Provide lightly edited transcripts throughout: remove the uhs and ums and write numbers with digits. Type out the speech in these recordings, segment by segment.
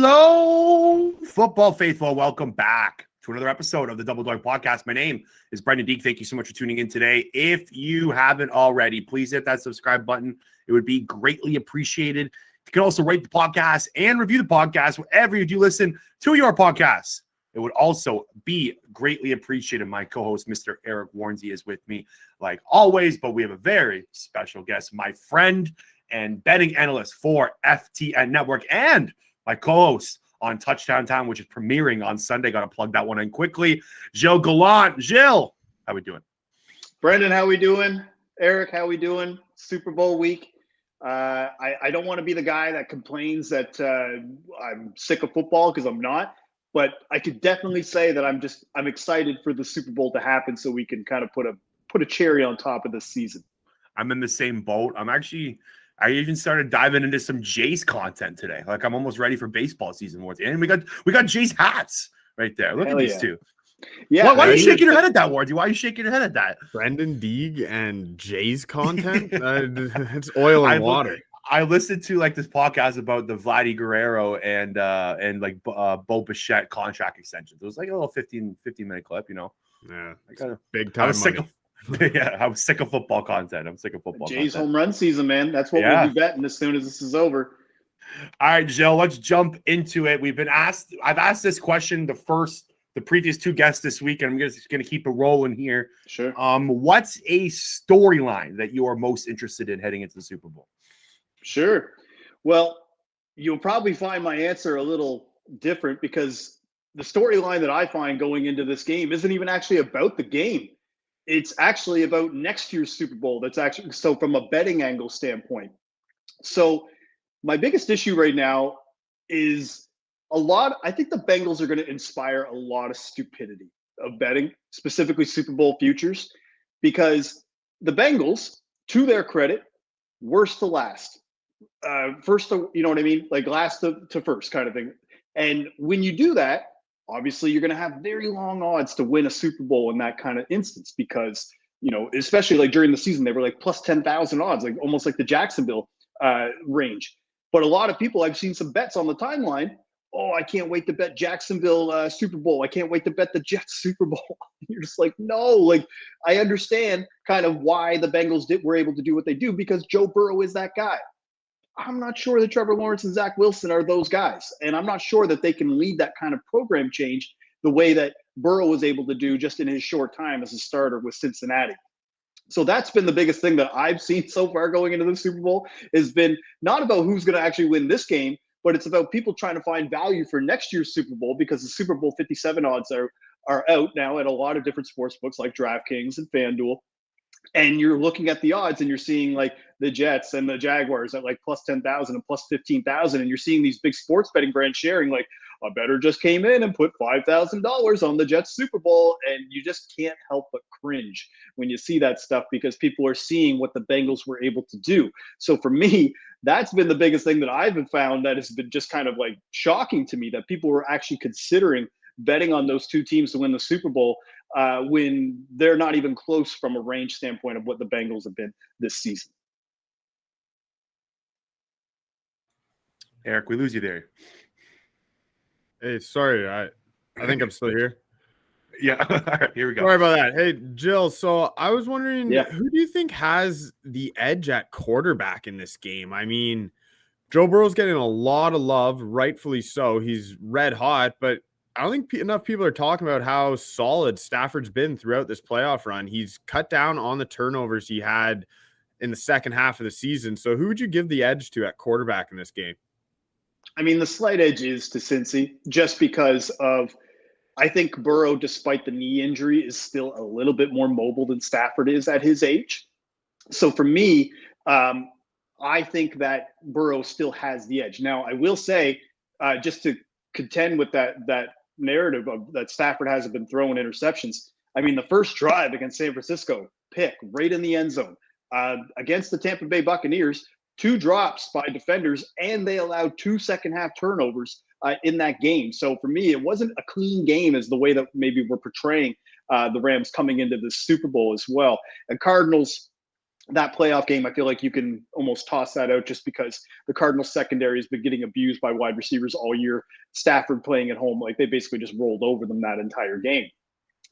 Hello, football faithful. Welcome back to another episode of the Double Doink Podcast. My name is Brenden and Eric. Thank you so much for tuning in today. If you haven't already, please hit that subscribe button. It would be greatly appreciated. You can also rate the podcast and review the podcast wherever you do listen to your podcasts. It would also be greatly appreciated. My co-host, Mr. Eric Warnsey, is with me like always, but we have a very special guest, my friend and betting analyst for FTN Network and my co-host on Touchdown Time, which is premiering on Sunday. Got to plug that one in quickly. Gilles Gallant. Gilles, how we doing? Brenden, how we doing? Eric, how we doing? Super Bowl week. I don't want to be the guy that complains that I'm sick of football, because I'm not. But I could definitely say that I'm excited for the Super Bowl to happen, so we can kind of put a cherry on top of this season. I'm in the same boat. I even started diving into some Jays content today. Like, I'm almost ready for baseball season once. And we got Jays hats right there. Look at these two. Yeah. Why are you shaking your head at that, Wardsy? Why are you shaking your head at that? Brenden Deeg and Jays content? It's oil and water. I listened to like this podcast about the Vladdy Guerrero and Bo Bichette contract extensions. It was like a little 15-minute clip, you know. Yeah, big time. I was sick of football content. I'm sick of football Jays content. home run season, man. That's what we'll be betting as soon as this is over. All right, Gilles, let's jump into it. I've asked this question the previous two guests this week, and I'm just going to keep it rolling here. Sure. What's a storyline that you are most interested in heading into the Super Bowl? Sure. Well, you'll probably find my answer a little different, because the storyline that I find going into this game isn't even actually about the game. It's actually about next year's Super Bowl. So from a betting angle standpoint. So my biggest issue right now is I think the Bengals are going to inspire a lot of stupidity of betting, specifically Super Bowl futures, because the Bengals, to their credit, worst to last. First to, you know what I mean? Like last to first kind of thing. And when you do that, obviously you're going to have very long odds to win a Super Bowl in that kind of instance, because, you know, especially like during the season, they were like plus 10,000 odds, like almost like the Jacksonville range. But a lot of people, I've seen some bets on the timeline. Oh, I can't wait to bet Jacksonville Super Bowl. I can't wait to bet the Jets Super Bowl. You're just like, no, like I understand kind of why the Bengals were able to do what they do, because Joe Burrow is that guy. I'm not sure that Trevor Lawrence and Zach Wilson are those guys. And I'm not sure that they can lead that kind of program change the way that Burrow was able to do just in his short time as a starter with Cincinnati. So that's been the biggest thing that I've seen so far going into the Super Bowl, has been not about who's going to actually win this game, but it's about people trying to find value for next year's Super Bowl, because the Super Bowl 57 odds are out now at a lot of different sports books like DraftKings and FanDuel. And you're looking at the odds and you're seeing like the Jets and the Jaguars at like plus 10,000 and plus 15,000. And you're seeing these big sports betting brands sharing like, a bettor just came in and put $5,000 on the Jets Super Bowl. And you just can't help but cringe when you see that stuff, because people are seeing what the Bengals were able to do. So for me, that's been the biggest thing that I've found that has been just kind of like shocking to me, that people were actually considering betting on those two teams to win the Super Bowl when they're not even close from a range standpoint of what the Bengals have been this season. Eric, we lose you there. Hey, sorry. I think I'm still here. Yeah. All right, here we go. Sorry about that. Hey, Jill. So I was wondering, Yeah. who do you think has the edge at quarterback in this game? I mean, Joe Burrow's getting a lot of love, rightfully so. He's red hot, but I don't think enough people are talking about how solid Stafford's been throughout this playoff run. He's cut down on the turnovers he had in the second half of the season. So who would you give the edge to at quarterback in this game? I mean, the slight edge is to Cincy, just because of, I think Burrow, despite the knee injury, is still a little bit more mobile than Stafford is at his age. So for me, I think that Burrow still has the edge. Now, I will say, just to contend with that narrative of that Stafford hasn't been throwing interceptions. I mean, the first drive against San Francisco, pick right in the end zone. Against the Tampa Bay Buccaneers, 2 drops by defenders, and they allowed 2 second-half turnovers in that game. So for me, it wasn't a clean game as the way that maybe we're portraying the Rams coming into the Super Bowl as well. And Cardinals, that playoff game, I feel like you can almost toss that out just because the Cardinals secondary has been getting abused by wide receivers all year. Stafford playing at home, like they basically just rolled over them that entire game.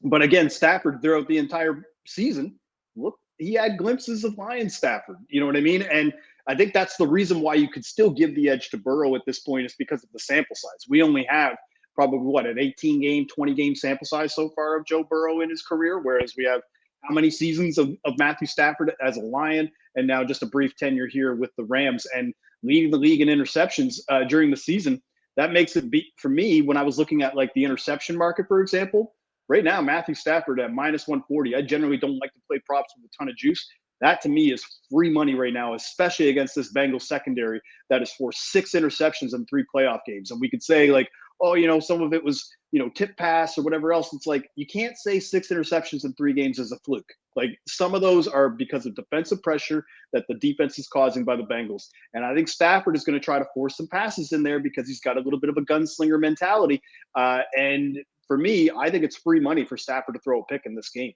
But again, Stafford throughout the entire season, look, he had glimpses of Lion Stafford. You know what I mean? And I think that's the reason why you could still give the edge to Burrow at this point is because of the sample size. We only have probably an 18-game, 20-game sample size so far of Joe Burrow in his career, whereas we have how many seasons of Matthew Stafford as a Lion, and now just a brief tenure here with the Rams and leading the league in interceptions during the season. That makes it for me, when I was looking at like the interception market, for example, right now, Matthew Stafford at minus 140. I generally don't like to play props with a ton of juice. That to me is free money right now, especially against this Bengals secondary that is for 6 interceptions in 3 playoff games. And we could say like, oh, some of it was, tip pass or whatever else. It's like, you can't say 6 interceptions in 3 games is a fluke. Like some of those are because of defensive pressure that the defense is causing by the Bengals. And I think Stafford is going to try to force some passes in there because he's got a little bit of a gunslinger mentality. And for me, I think it's free money for Stafford to throw a pick in this game.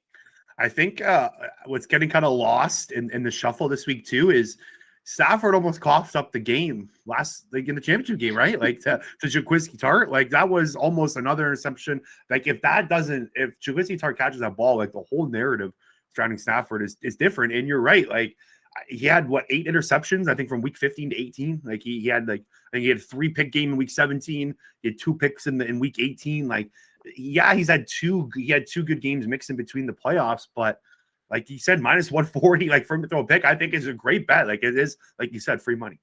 I think what's getting kind of lost in the shuffle this week too is Stafford almost coughed up the game in the championship game, right? Like to Jaquiski Tartt, like that was almost another interception. Like if Jaquiski Tartt catches that ball, like the whole narrative surrounding Stafford is different. And you're right, like he had 8 interceptions, I think from week 15 to 18. Like he had I think he had 3 pick game in week 17. He had 2 picks in week 18. Like yeah, he had two good games mixed in between the playoffs, but like you said, minus 140, like for him to throw a pick, I think is a great bet. Like it is, like you said, free money.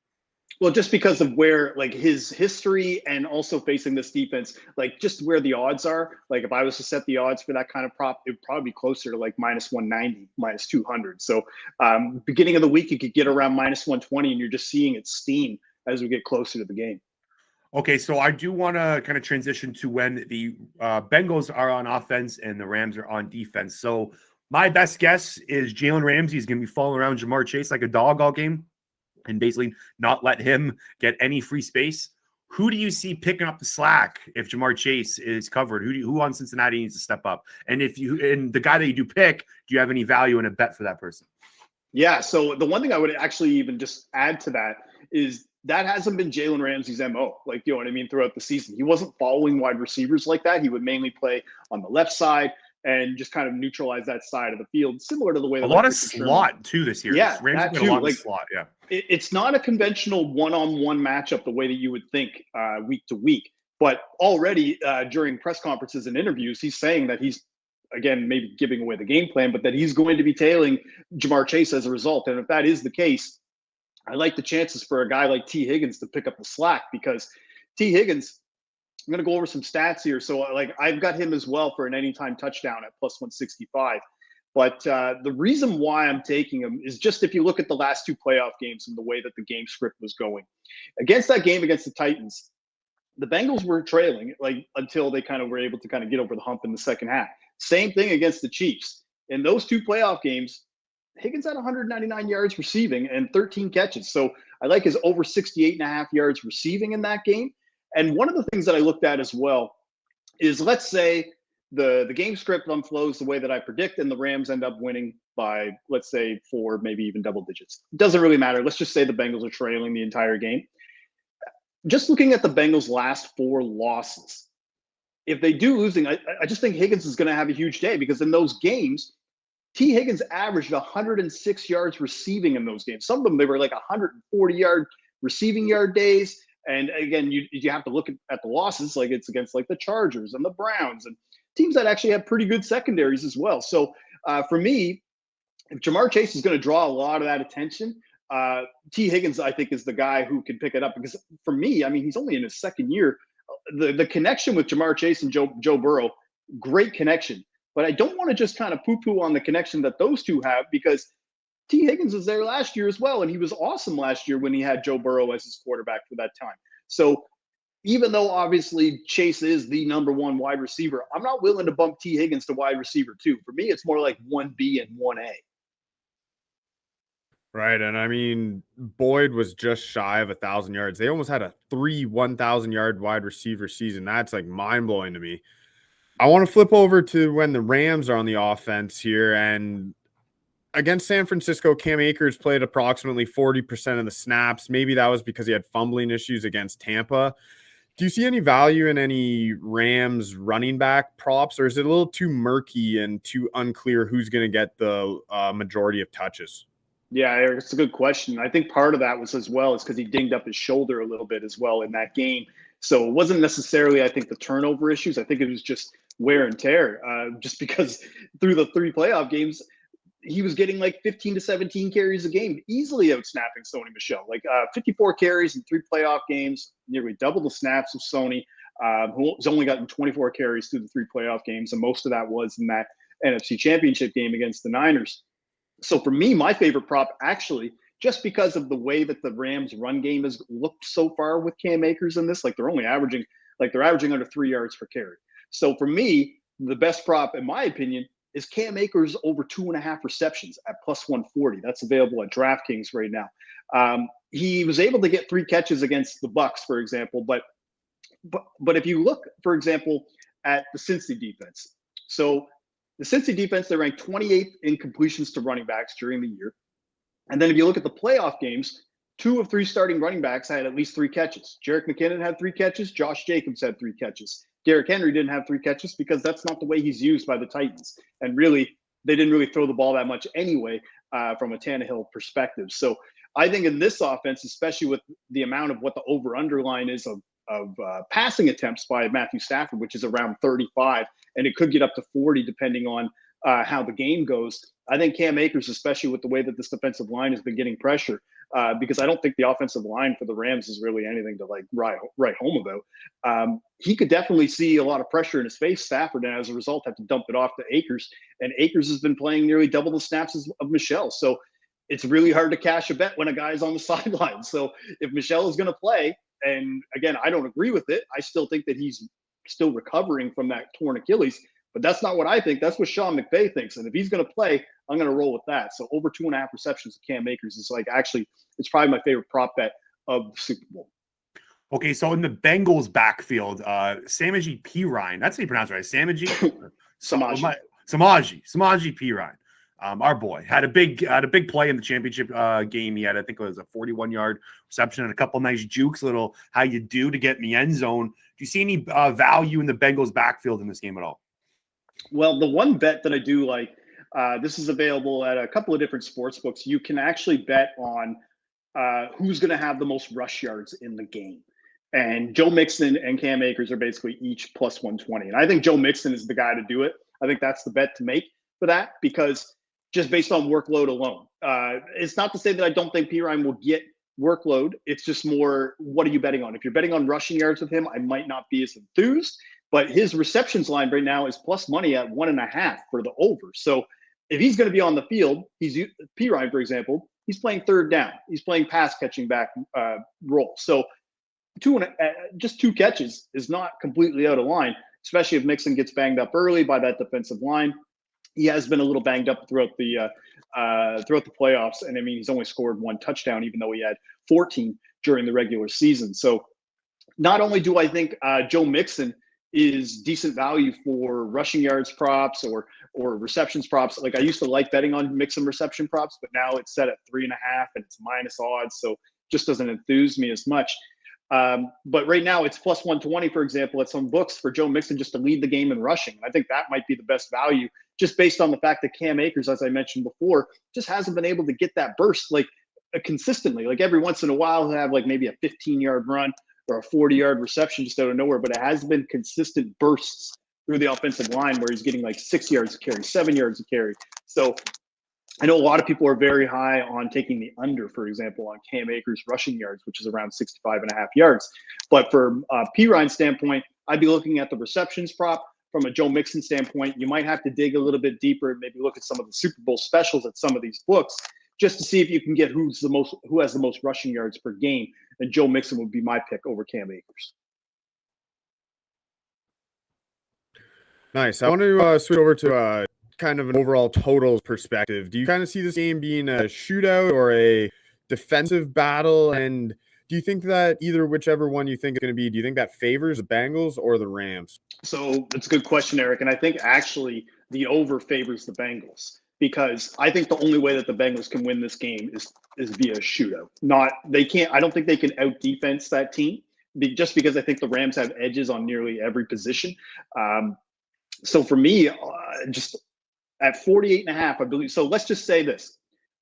Well, just because of where like his history and also facing this defense, like just where the odds are. Like if I was to set the odds for that kind of prop, it would probably be closer to like minus 190, minus 200. So beginning of the week, you could get around minus 120 and you're just seeing it steam as we get closer to the game. Okay, so I do want to kind of transition to when the Bengals are on offense and the Rams are on defense. So my best guess is Jalen Ramsey is going to be following around Jamar Chase like a dog all game and basically not let him get any free space. Who do you see picking up the slack if Jamar Chase is covered? Who on Cincinnati needs to step up? And the guy that you do pick, do you have any value in a bet for that person? Yeah, so the one thing I would actually even just add to that is that hasn't been Jalen Ramsey's MO, like, you know what I mean, throughout the season. He wasn't following wide receivers like that. He would mainly play on the left side and just kind of neutralize that side of the field, similar to the way a lot of slot too this year. Yeah, Ramsey got a lot of slot. Yeah, it's not a conventional one-on-one matchup the way that you would think week to week. But already during press conferences and interviews, he's saying that he's, again, maybe giving away the game plan, but that he's going to be tailing Jamar Chase as a result. And if that is the case, I like the chances for a guy like T. Higgins to pick up the slack, because T. Higgins, I'm going to go over some stats here. So like I've got him as well for an anytime touchdown at plus 165. But the reason why I'm taking him is just if you look at the last 2 playoff games and the way that the game script was going. Against that game against the Titans, the Bengals were trailing like until they kind of were able to kind of get over the hump in the second half. Same thing against the Chiefs. In those 2 playoff games, Higgins had 199 yards receiving and 13 catches. So I like his over 68.5 yards receiving in that game. And one of the things that I looked at as well is, let's say the game script unflows the way that I predict and the Rams end up winning by, let's say, 4, maybe even double digits. It doesn't really matter. Let's just say the Bengals are trailing the entire game. Just looking at the Bengals' last 4 losses, if they do losing, I just think Higgins is going to have a huge day, because in those games, T. Higgins averaged 106 yards receiving in those games. Some of them, they were like 140-yard receiving yard days. And again, you have to look at the losses, like it's against like the Chargers and the Browns and teams that actually have pretty good secondaries as well. So for me, if Jamar Chase is going to draw a lot of that attention, T. Higgins, I think, is the guy who can pick it up, because for me, I mean, he's only in his second year. The connection with Jamar Chase and Joe Burrow, great connection. But I don't want to just kind of poo-poo on the connection that those two have, because T. Higgins was there last year as well, and he was awesome last year when he had Joe Burrow as his quarterback for that time. So even though obviously Chase is the number 1 wide receiver, I'm not willing to bump T. Higgins to wide receiver 2. For me, it's more like 1B and 1A. Right, and I mean, Boyd was just shy of 1,000 yards. They almost had a 3 1,000-yard wide receiver season. That's like mind-blowing to me. I want to flip over to when the Rams are on the offense here, and against San Francisco, Cam Akers played approximately 40% of the snaps. Maybe that was because he had fumbling issues against Tampa. Do you see any value in any Rams running back props, or is it a little too murky and too unclear who's going to get the majority of touches? Yeah, Eric, it's a good question. I think part of that was as well is because he dinged up his shoulder a little bit as well in that game. So it wasn't necessarily, I think, the turnover issues. I think it was just wear and tear. Just because through the 3 playoff games, he was getting like 15 to 17 carries a game, easily outsnapping Sony Michel. Like 54 carries in 3 playoff games, nearly double the snaps of Sony, who's only gotten 24 carries through the 3 playoff games, and most of that was in that NFC Championship game against the Niners. So for me, my favorite prop, actually, just because of the way that the Rams' run game has looked so far with Cam Akers in this, like they're averaging under 3 yards per carry. So for me, the best prop, in my opinion, is Cam Akers over 2.5 receptions at plus 140. That's available at DraftKings right now. He was able to get 3 catches against the Bucks, for example, but if you look, for example, at the Cincy defense, so the Cincy defense, they ranked 28th in completions to running backs during the year. And then if you look at the playoff games, 2 of 3 starting running backs had at least 3 catches. Jerick McKinnon had 3 catches. Josh Jacobs had 3 catches. Derrick Henry didn't have 3 catches because that's not the way he's used by the Titans. And really, they didn't really throw the ball that much anyway from a Tannehill perspective. So I think in this offense, especially with the amount of what the over-under line is of passing attempts by Matthew Stafford, which is around 35, and it could get up to 40 depending on how the game goes. I think Cam Akers, especially with the way that this defensive line has been getting pressure, because I don't think the offensive line for the Rams is really anything to like write home about. He could definitely see a lot of pressure in his face, Stafford, and as a result have to dump it off to Akers. And Akers has been playing nearly double the snaps of Michel. So it's really hard to cash a bet when a guy's on the sideline. So if Michel is going to play, and again, I don't agree with it, I still think that he's still recovering from that torn Achilles. But that's not what I think. That's what Sean McVay thinks. And if he's going to play, I'm going to roll with that. So over 2.5 receptions of Cam Akers is like, actually, it's probably my favorite prop bet of the Super Bowl. Okay, so in the Bengals backfield, Samaje Perine, that's how you pronounce it, right? Samaje Perine. Our boy had a big play in the championship game. He had, I think it was a 41-yard reception and a couple nice jukes, little how you do to get in the end zone. Do you see any value in the Bengals backfield in this game at all? Well, the one bet that I do like, this is available at a couple of different sports books. You can actually bet on who's going to have the most rush yards in the game. And Joe Mixon and Cam Akers are basically each plus 120. And I think Joe Mixon is the guy to do it. I think that's the bet to make for that, because just based on workload alone. It's not to say that I don't think Perine will get workload. It's just more, what are you betting on? If you're betting on rushing yards with him, I might not be as enthused. But his receptions line right now is plus money at 1.5 for the over. So if he's going to be on the field, Perine, for example, he's playing third down. He's playing pass catching back role. So just 2 catches is not completely out of line, especially if Mixon gets banged up early by that defensive line. He has been a little banged up throughout the playoffs. And I mean, he's only scored 1 touchdown, even though he had 14 during the regular season. So not only do I think Joe Mixon is decent value for rushing yards props or receptions props. Like I used to like betting on Mixon reception props, but now it's set at 3.5 and it's minus odds. So just doesn't enthuse me as much. But right now it's plus 120, for example, at some books for Joe Mixon just to lead the game in rushing. I think that might be the best value just based on the fact that Cam Akers, as I mentioned before, just hasn't been able to get that burst like consistently. Like every once in a while he'll have like maybe a 15-yard run or a 40-yard reception just out of nowhere, but it has been consistent bursts through the offensive line where he's getting like 6 yards a carry, 7 yards a carry. So I know a lot of people are very high on taking the under, for example, on Cam Akers rushing yards, which is around 65.5 yards. But from Perine's standpoint, I'd be looking at the receptions prop. From a Joe Mixon standpoint, you might have to dig a little bit deeper and maybe look at some of the Super Bowl specials at some of these books just to see if you can get who has the most rushing yards per game. And Joe Mixon would be my pick over Cam Akers. Nice. I want to switch over to kind of an overall totals perspective. Do you kind of see this game being a shootout or a defensive battle? And do you think that whichever one you think is going to be, do you think that favors the Bengals or the Rams? So that's a good question, Eric. And I think actually the over favors the Bengals. because I think the only way that the Bengals can win this game is via a shootout. I don't think they can out defense that team just because I think the Rams have edges on nearly every position. So for me, just at 48.5, I believe. So let's just say this.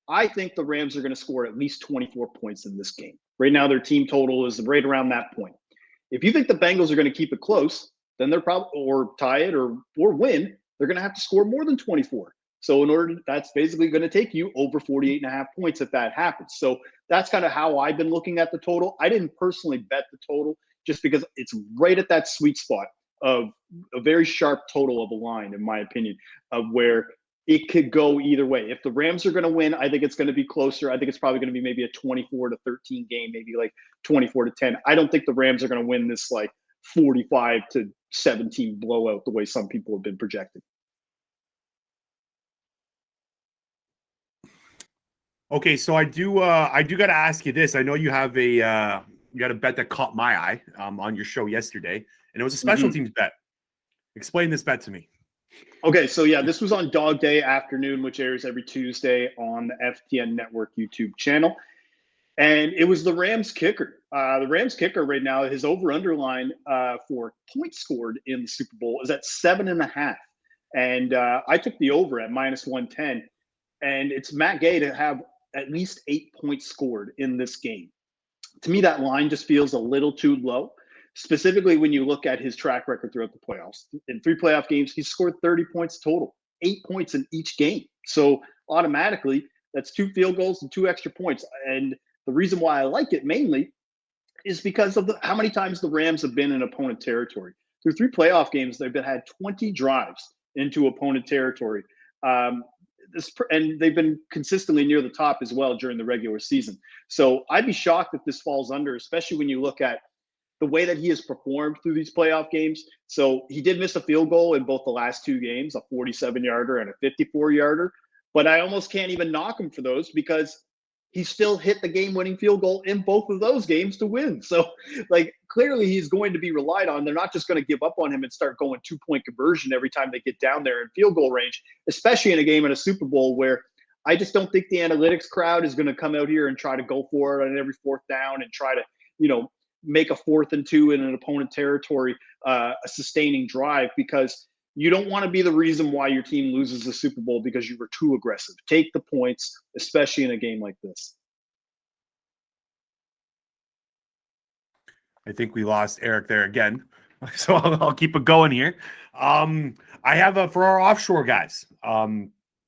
I think the Rams are going to score at least 24 points in this game. Right now, their team total is right around that point. If you think the Bengals are going to keep it close, then they're probably, or tie it or win, they're going to have to score more than 24. So that's basically going to take you over 48.5 points if that happens. So that's kind of how I've been looking at the total. I didn't personally bet the total just because it's right at that sweet spot of a very sharp total of a line, in my opinion, of where it could go either way. If the Rams are going to win, I think it's going to be closer. I think it's probably going to be maybe a 24-13 game, maybe like 24-10. I don't think the Rams are going to win this like 45-17 blowout the way some people have been projecting. Okay, so I do got to ask you this. I know you have you got a bet that caught my eye on your show yesterday, and it was a special teams bet. Explain this bet to me. Okay, so yeah, this was on Dog Day Afternoon, which airs every Tuesday on the FTN Network YouTube channel. And it was the Rams kicker. The Rams kicker right now, his over-under line for points scored in the Super Bowl is at 7.5. And I took the over at -110. And it's Matt Gay to have at least 8 points scored in this game. To me, that line just feels a little too low, specifically when you look at his track record throughout the playoffs. In 3 playoff games, he's scored 30 points total, 8 points in each game. So automatically, that's 2 field goals and 2 extra points. And the reason why I like it mainly is because of how many times the Rams have been in opponent territory. Through 3 playoff games, they've had 20 drives into opponent territory. And they've been consistently near the top as well during the regular season. So I'd be shocked if this falls under, especially when you look at the way that he has performed through these playoff games. So he did miss a field goal in both the last 2 games, a 47-yarder and a 54-yarder. But I almost can't even knock him for those because he still hit the game-winning field goal in both of those games to win. So, like, clearly he's going to be relied on. They're not just going to give up on him and start going 2-point conversion every time they get down there in field goal range, especially in a game in a Super Bowl where I just don't think the analytics crowd is going to come out here and try to go for it on every 4th down and try to, make a 4th and 2 in an opponent territory, a sustaining drive, because you don't want to be the reason why your team loses the Super Bowl because you were too aggressive. Take the points, especially in a game like this. I think we lost Eric there again, so I'll keep it going here. I have for our offshore guys. I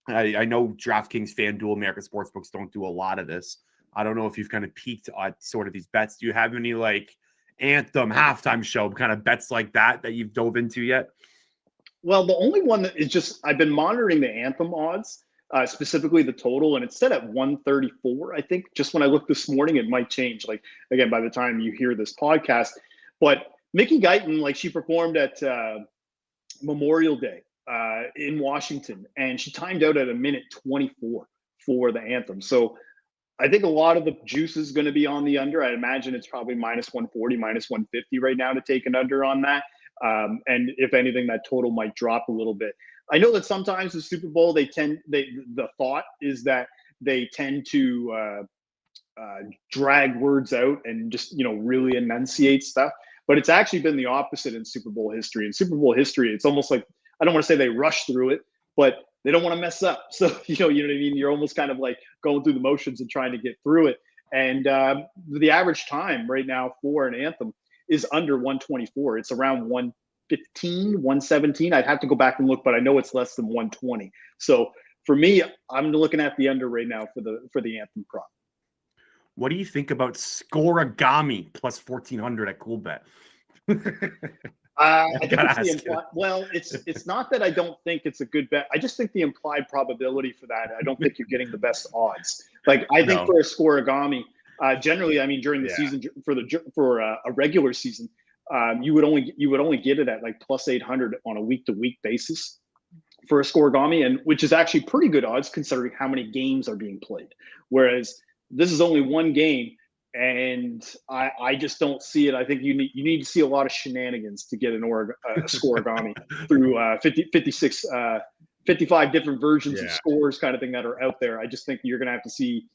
know DraftKings, FanDuel, American Sportsbooks don't do a lot of this. I don't know if you've kind of peaked at sort of these bets. Do you have any like anthem, halftime show kind of bets like that you've dove into yet? Well, the only one that is just I've been monitoring the anthem odds, specifically the total, and it's set at 134. I think just when I looked this morning, it might change. Like, again, by the time you hear this podcast, but Mickey Guyton, like, she performed at Memorial Day in Washington, and she timed out at 1:24 for the anthem. So I think a lot of the juice is going to be on the under. I imagine it's probably -140, -150 right now to take an under on that. And if anything, that total might drop a little bit. I know that sometimes the Super Bowl, the thought is that they tend to drag words out and just, really enunciate stuff. But it's actually been the opposite in Super Bowl history. In Super Bowl history, it's almost like, I don't want to say they rush through it, but they don't want to mess up. So, you know what I mean? You're almost kind of like going through the motions and trying to get through it. And the average time right now for an anthem is under 124. It's around 115, 117. I'd have to go back and look, but I know it's less than 120. So for me, I'm looking at the under right now for the anthem prop. What do you think about Scorigami plus 1,400 at CoolBet? I think it's the implied. Well, it's not that I don't think it's a good bet. I just think the implied probability for that, I don't think you're getting the best odds. Like, I think for a Scorigami, generally, I mean, during the season for a regular season, you would only get it at like plus 800 on a week-to-week basis for a Scorigami, and which is actually pretty good odds considering how many games are being played. Whereas this is only one game, and I just don't see it. I think you need to see a lot of shenanigans to get a Scorigami through 56 55 different versions of Yeah. scores kind of thing that are out there. I just think you're going to have to see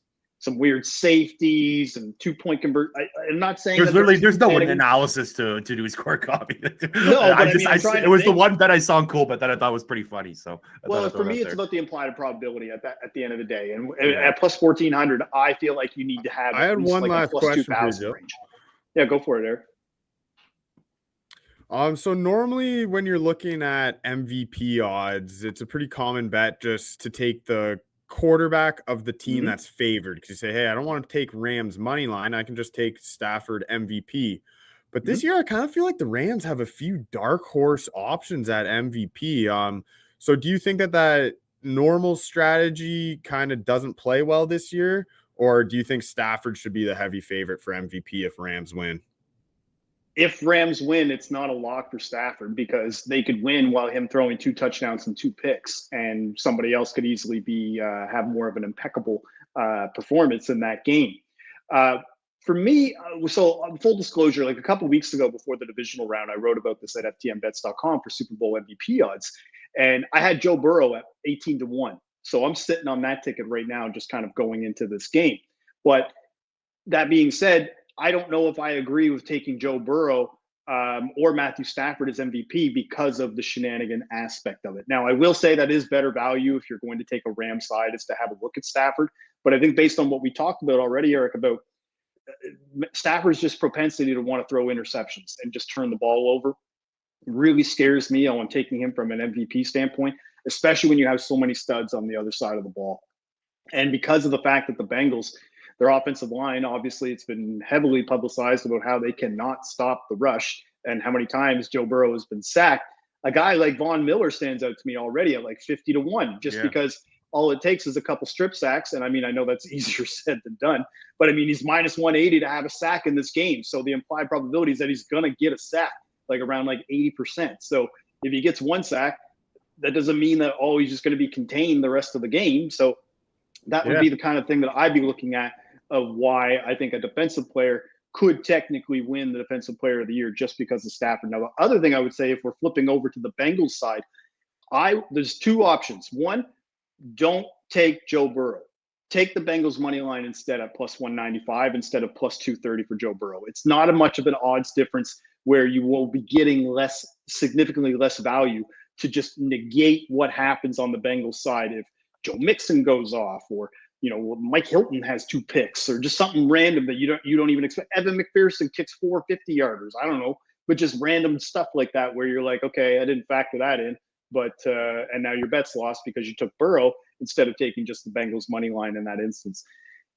some weird safeties and 2-point convert. I'm not saying there's no analysis to do score copy. No, but it was the one that I saw in cool, but that I thought was pretty funny. So for me, it's about the implied probability at the end of the day. And at plus 1,400, I feel like you need to have I had one last plus question 2,000 range. Yeah, go for it, Eric. So normally when you're looking at MVP odds, it's a pretty common bet just to take the quarterback of the team that's favored, because you say, hey, I don't want to take Rams money line, I can just take Stafford MVP. But this year I kind of feel like the Rams have a few dark horse options at MVP. So do you think that normal strategy kind of doesn't play well this year, or do you think Stafford should be the heavy favorite for MVP if Rams win? If Rams win, it's not a lock for Stafford, because they could win while him throwing 2 touchdowns and 2 picks, and somebody else could easily have more of an impeccable performance in that game. For me, so full disclosure, like a couple of weeks ago before the divisional round, I wrote about this at ftnbets.com for Super Bowl MVP odds, and I had Joe Burrow at 18-1. So I'm sitting on that ticket right now, just kind of going into this game. But that being said, I don't know if I agree with taking Joe Burrow or Matthew Stafford as MVP because of the shenanigan aspect of it. Now, I will say that is better value if you're going to take a Ram side, is to have a look at Stafford. But I think based on what we talked about already, Eric, about Stafford's just propensity to want to throw interceptions and just turn the ball over really scares me on taking him from an MVP standpoint, especially when you have so many studs on the other side of the ball. And because of the fact that the Bengals, their offensive line, obviously, it's been heavily publicized about how they cannot stop the rush and how many times Joe Burrow has been sacked. A guy like Von Miller stands out to me already at like 50-1, just because all it takes is a couple strip sacks. And I mean, I know that's easier said than done, but I mean, he's minus 180 to have a sack in this game. So the implied probability is that he's going to get a sack, like around like 80%. So if he gets 1 sack, that doesn't mean that, oh, he's just going to be contained the rest of the game. So that would be the kind of thing that I'd be looking at, of why I think a defensive player could technically win the defensive player of the year just because of Stafford. Now, the other thing I would say, if we're flipping over to the Bengals side, there's 2 options. One, don't take Joe Burrow. Take the Bengals money line instead at plus 195 instead of plus 230 for Joe Burrow. It's not much of an odds difference where you will be getting significantly less value to just negate what happens on the Bengals side if Joe Mixon goes off, or Mike Hilton has 2 picks, or just something random that you don't even expect. Evan McPherson kicks 4 50-yarders. I don't know, but just random stuff like that where you're like, okay, I didn't factor that in, but and now your bet's lost because you took Burrow instead of taking just the Bengals money line in that instance.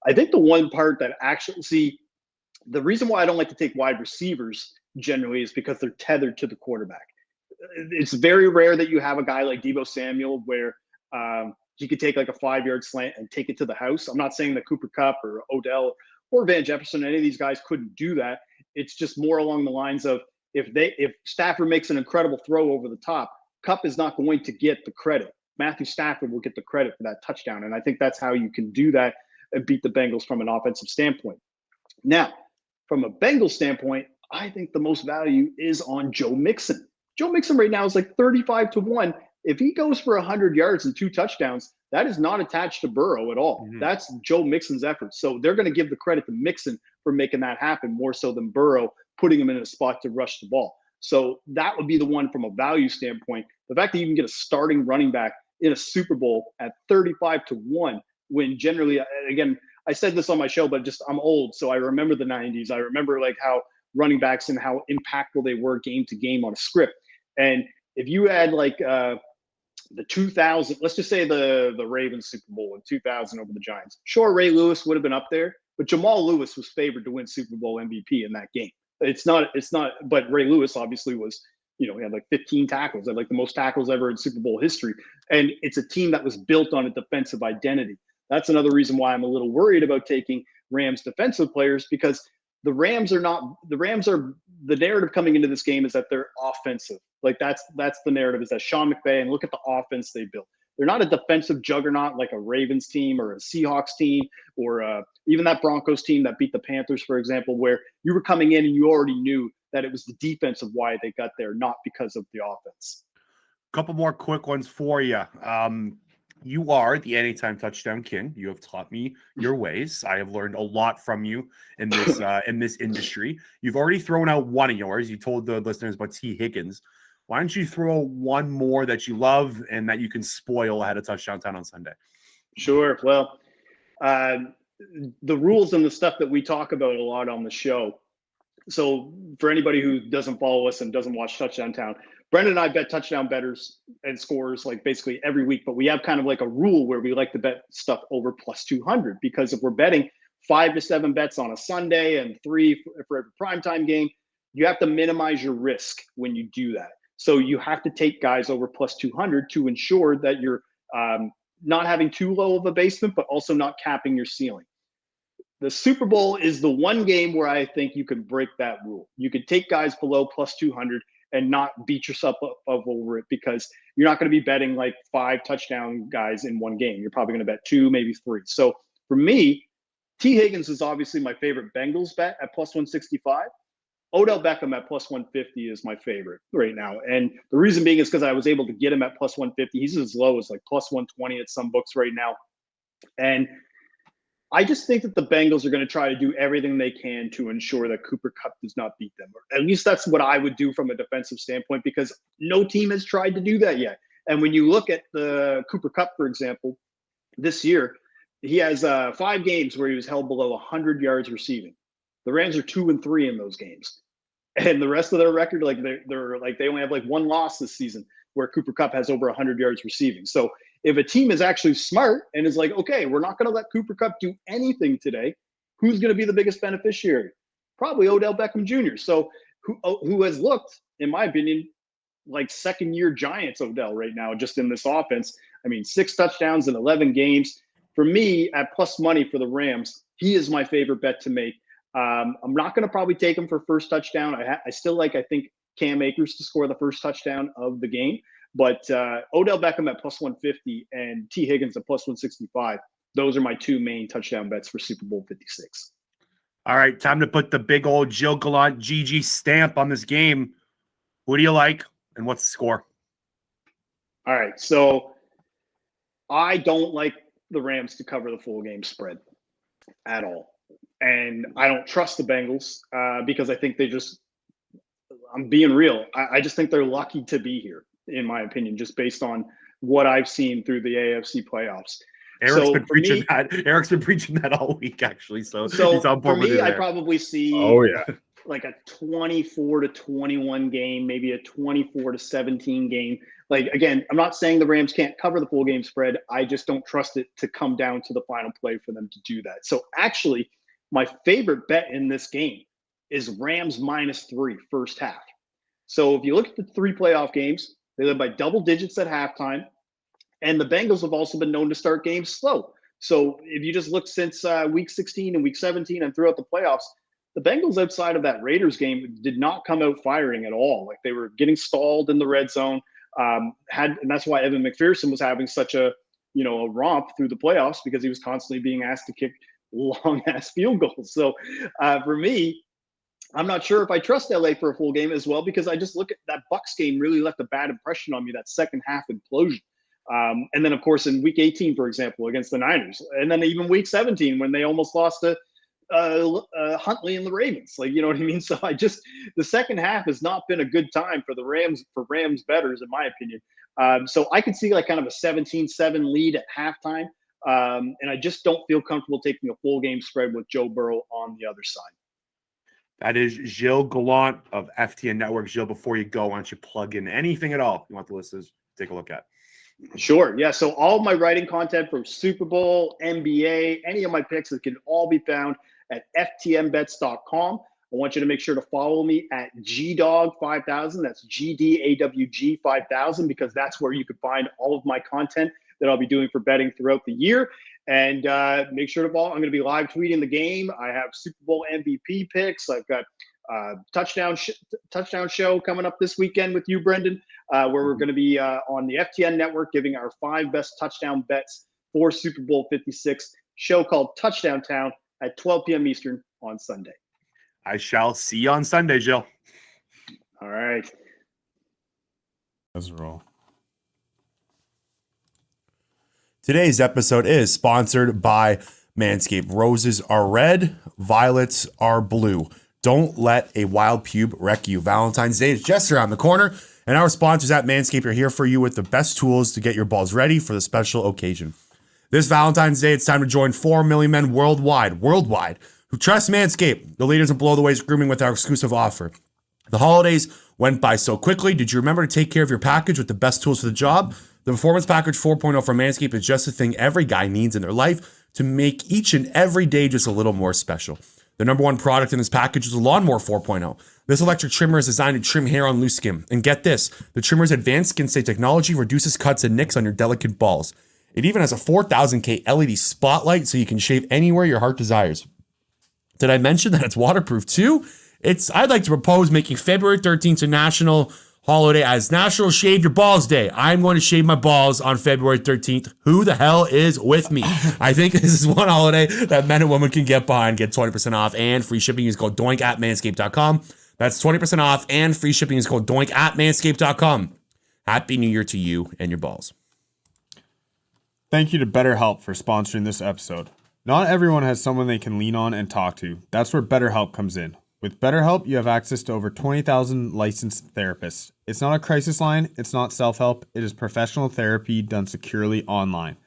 I think the one part that actually, the reason why I don't like to take wide receivers generally is because they're tethered to the quarterback. It's very rare that you have a guy like Deebo Samuel where he could take like a 5-yard slant and take it to the house. I'm not saying that Cooper Kupp or Odell or Van Jefferson, any of these guys couldn't do that. It's just more along the lines of if Stafford makes an incredible throw over the top, Kupp is not going to get the credit. Matthew Stafford will get the credit for that touchdown. And I think that's how you can do that and beat the Bengals from an offensive standpoint. Now, from a Bengals standpoint, I think the most value is on Joe Mixon. Joe Mixon right now is like 35-1. If he goes for 100 yards and 2 touchdowns, that is not attached to Burrow at all. That's Joe Mixon's effort. So they're going to give the credit to Mixon for making that happen more so than Burrow putting him in a spot to rush the ball. So that would be the one from a value standpoint. The fact that you can get a starting running back in a Super Bowl at 35-1, when generally, again, I said this on my show, but just I'm old, so I remember the 90s. I remember like how running backs and how impactful they were game to game on a script. And if you had like the 2000, let's just say the Ravens Super Bowl in 2000 over the Giants. Sure, Ray Lewis would have been up there, but Jamal Lewis was favored to win Super Bowl MVP in that game. It's not, but Ray Lewis obviously was, he had like 15 tackles, had like the most tackles ever in Super Bowl history. And it's a team that was built on a defensive identity. That's another reason why I'm a little worried about taking Rams defensive players, because the narrative coming into this game is that they're offensive. Like that's the narrative, is that Sean McVay, and look at the offense they built. They're not a defensive juggernaut like a Ravens team or a Seahawks team or even that Broncos team that beat the Panthers, for example, where you were coming in and you already knew that it was the defense of why they got there, not because of the offense. Couple more quick ones for you. You are the anytime touchdown king. You have taught me your ways. I have learned a lot from you in this industry. You've already thrown out one of yours. You told the listeners about T. Higgins. Why don't you throw one more that you love and that you can spoil ahead of Touchdown Town on Sunday? Sure. Well, the rules and the stuff that we talk about a lot on the show. So for anybody who doesn't follow us and doesn't watch Touchdown Town, Brenden and I bet touchdown bettors and scores like basically every week, but we have kind of like a rule where we like to bet stuff over plus 200, because if we're betting 5 to 7 bets on a Sunday and 3 for every primetime game, you have to minimize your risk when you do that. So you have to take guys over plus 200 to ensure that you're not having too low of a basement, but also not capping your ceiling. The Super Bowl is the one game where I think you can break that rule. You could take guys below plus 200 and not beat yourself up over it, because you're not going to be betting like 5 touchdown guys in one game. You're probably going to bet 2, maybe 3. So for me, T. Higgins is obviously my favorite Bengals bet at plus 165. Odell Beckham at plus 150 is my favorite right now. And the reason being is because I was able to get him at plus 150. He's as low as like plus 120 at some books right now. And I just think that the Bengals are going to try to do everything they can to ensure that Cooper Kupp does not beat them. Or at least that's what I would do from a defensive standpoint, because no team has tried to do that yet. And when you look at the Cooper Kupp, for example, this year, he has 5 games where he was held below 100 yards receiving. The Rams are 2-3 in those games. And the rest of their record, like they're like they only have like 1 loss this season where Cooper Kupp has over 100 yards receiving. So if a team is actually smart and is like, okay, we're not going to let Cooper Kupp do anything today, who's going to be the biggest beneficiary? Probably Odell Beckham Jr. So who has looked, in my opinion, like second-year Giants Odell right now, just in this offense. I mean, 6 touchdowns in 11 games. For me, at plus money for the Rams, he is my favorite bet to make. I'm not going to probably take him for first touchdown. I still like, I think, Cam Akers to score the first touchdown of the game. But Odell Beckham at plus 150 and T. Higgins at plus 165, those are my 2 main touchdown bets for Super Bowl 56. All right, time to put the big old Gilles Gallant GG stamp on this game. Who do you like, and what's the score? All right, so I don't like the Rams to cover the full game spread at all. And I don't trust the Bengals because I think I'm being real. I just think they're lucky to be here, in my opinion, just based on what I've seen through the AFC playoffs. Eric's been preaching that all week, actually. So he's on board for with me, you I there. probably see like a 24-21 game, maybe a 24-17 game. Like, again, I'm not saying the Rams can't cover the full game spread. I just don't trust it to come down to the final play for them to do that. So actually, my favorite bet in this game is Rams -3 first half. So if you look at the 3 playoff games, they led by double digits at halftime. And the Bengals have also been known to start games slow. So if you just look since week 16 and week 17 and throughout the playoffs, the Bengals outside of that Raiders game did not come out firing at all. Like, they were getting stalled in the red zone. And that's why Evan McPherson was having such a romp through the playoffs, because he was constantly being asked to kick long ass field goals. So for me, I'm not sure if I trust LA for a full game as well, because I just look at that Bucs game really left a bad impression on me, that second half implosion. And then, of course, in week 18, for example, against the Niners, and then even week 17 when they almost lost to Huntley and the Ravens. Like, you know what I mean? So the second half has not been a good time for the Rams, bettors, in my opinion. So I could see like kind of a 17-7 lead at halftime. And I just don't feel comfortable taking a full game spread with Joe Burrow on the other side. That is Gilles Gallant of FTN Network. Gilles, before you go, why don't you plug in anything at all you want the listeners to take a look at? Sure. Yeah. So all of my writing content from Super Bowl, NBA, any of my picks, it can all be found at ftnbets.com. I want you to make sure to follow me at GDawg5000. That's GDAWG 5000, because that's where you can find all of my content that I'll be doing for betting throughout the year. And make sure to follow. I'm going to be live tweeting the game. I have Super Bowl MVP picks. I've got touchdown show coming up this weekend with you, Brenden, where we're going to be on the FTN network giving our 5 best touchdown bets for Super Bowl 56, show called Touchdown Town at 12 p.m. Eastern on Sunday. I shall see you on Sunday, Gilles. All right. Let's roll. Today's episode is sponsored by Manscaped. Roses are red, violets are blue. Don't let a wild pube wreck you. Valentine's Day is just around the corner, and our sponsors at Manscaped are here for you with the best tools to get your balls ready for the special occasion. This Valentine's Day, it's time to join 4 million men worldwide, who trust Manscaped, the leaders in below-the-waist grooming, with our exclusive offer. The holidays went by so quickly. Did you remember to take care of your package with the best tools for the job? The Performance Package 4.0 from Manscaped is just the thing every guy needs in their life to make each and every day just a little more special. The number one product in this package is the Lawnmower 4.0. This electric trimmer is designed to trim hair on loose skin. And get this, the trimmer's advanced skin safe technology reduces cuts and nicks on your delicate balls. It even has a 4000K LED spotlight so you can shave anywhere your heart desires. Did I mention that it's waterproof too? I'd like to propose making February 13th a national holiday as National Shave Your Balls Day. I'm going to shave my balls on February 13th. Who the hell is with me? I think this is one holiday that men and women can get behind. Get 20% off and free shipping. Use code DOINK at manscaped.com. That's 20% off and free shipping. Use code DOINK at manscaped.com. Happy New Year to you and your balls. Thank you to BetterHelp for sponsoring this episode. Not everyone has someone they can lean on and talk to. That's where BetterHelp comes in. With BetterHelp, you have access to over 20,000 licensed therapists. It's not a crisis line, it's not self-help, it is professional therapy done securely online.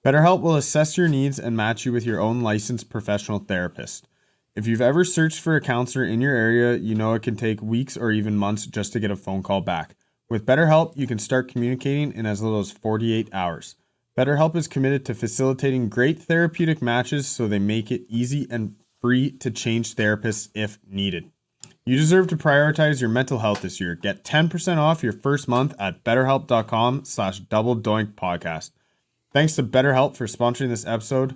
BetterHelp will assess your needs and match you with your own licensed professional therapist. If you've ever searched for a counselor in your area, you know it can take weeks or even months just to get a phone call back. With BetterHelp, you can start communicating in as little as 48 hours. BetterHelp is committed to facilitating great therapeutic matches so they make it easy and free to change therapists if needed. You deserve to prioritize your mental health this year. Get 10% off your first month at betterhelp.com/doubledoinkpodcast. Thanks to BetterHelp for sponsoring this episode.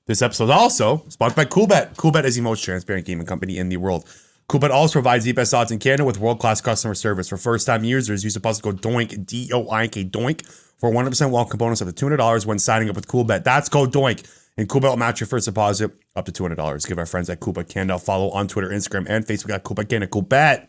This episode also sponsored by CoolBet. CoolBet is the most transparent gaming company in the world. CoolBet also provides the best odds in Canada with world-class customer service. For first-time users, use the promo code DOINK, D-O-I-N-K, DOINK, for a 100% welcome bonus up to $200 when signing up with CoolBet. That's code DOINK. And CoolBet will match your first deposit up to $200. Give our friends at CoolBet Canada a follow on Twitter, Instagram, and Facebook at CoolBet Canada. CoolBet.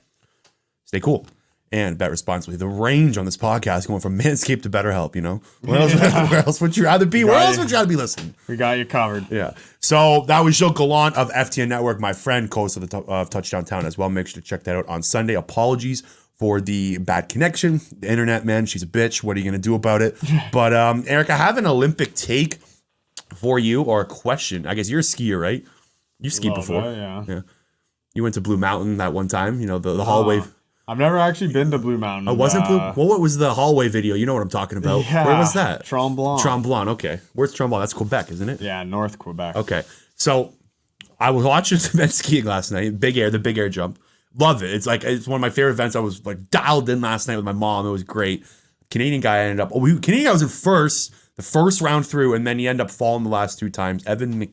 Stay cool. And bet responsibly. The range on this podcast going from Manscaped to BetterHelp, you know? Where else would you rather be? Where else would you rather be listening? We got you covered. Yeah. So that was Gilles Gallant of FTN Network, my friend, host of the Touchdown Town as well. Make sure to check that out on Sunday. Apologies for the bad connection. The internet, man, she's a bitch. What are you going to do about it? But Eric, I have an Olympic take for you, or a question. I guess you're a skier, right? You've skied before. Yeah. You went to Blue Mountain that one time, you know, the hallway. I've never actually been to Blue Mountain. Oh, wasn't Blue? Well, what was the hallway video? You know what I'm talking about. Yeah, where was that? Tremblant. Okay. Where's Tremblant? That's Quebec, isn't it? Yeah, North Quebec. Okay. So I was watching some men skiing last night. The big air jump. Love it. It's one of my favorite events. I was like dialed in last night with my mom. It was great. Canadian guy ended up. Canadian guy was in the first round through, and then he ended up falling the last two times. Evan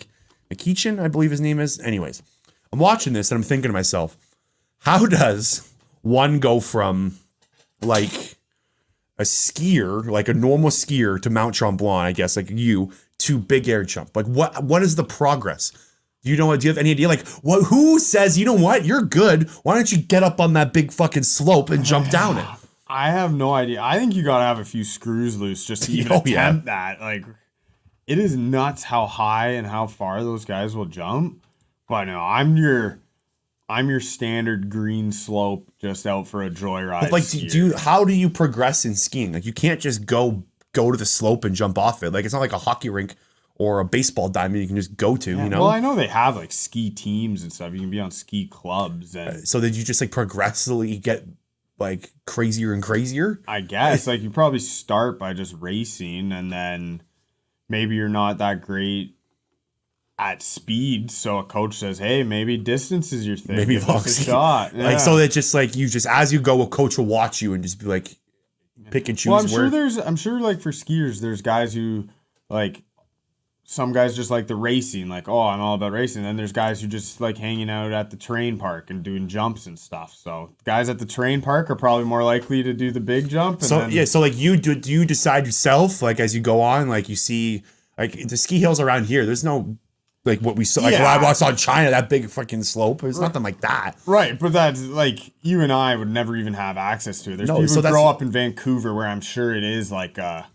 McEachin, I believe his name is. Anyways, I'm watching this and I'm thinking to myself, how does one go from like a skier, like a normal skier, to Mount Tremblant, I guess, like you, to big air jump? Like what is the progress? Do you have any idea? Like who says, you know what, you're good, why don't you get up on that big fucking slope and jump down it? I have no idea. I think you gotta have a few screws loose just to even attempt that. Like, it is nuts how high and how far those guys will jump. But no, I'm your standard green slope, just out for a joyride. But like, how do you progress in skiing? Like, you can't just go to the slope and jump off it. Like, it's not like a hockey rink or a baseball diamond you can just go to. You know. Well, I know they have like ski teams and stuff. You can be on ski clubs. And so did you just like progressively get like crazier and crazier? I guess like you probably start by just racing, and then maybe you're not that great at speed, so a coach says, hey, maybe distance is your thing. Maybe a shot. Yeah. Like, so that just like you just, as you go, a coach will watch you and just be like, pick and choose. Well, I'm sure like for skiers, there's guys who like, some guys just like the racing, like, oh, I'm all about racing. Then there's guys who just like hanging out at the terrain park and doing jumps and stuff. So guys at the terrain park are probably more likely to do the big jump. And so like do you decide yourself, like as you go on, like you see like the ski hills around here, there's no like what we saw, like when I watched on China, that big fucking slope. There's nothing like that. Right, but that's like you and I would never even have access to it. There's people who grow up in Vancouver where I'm sure it is like a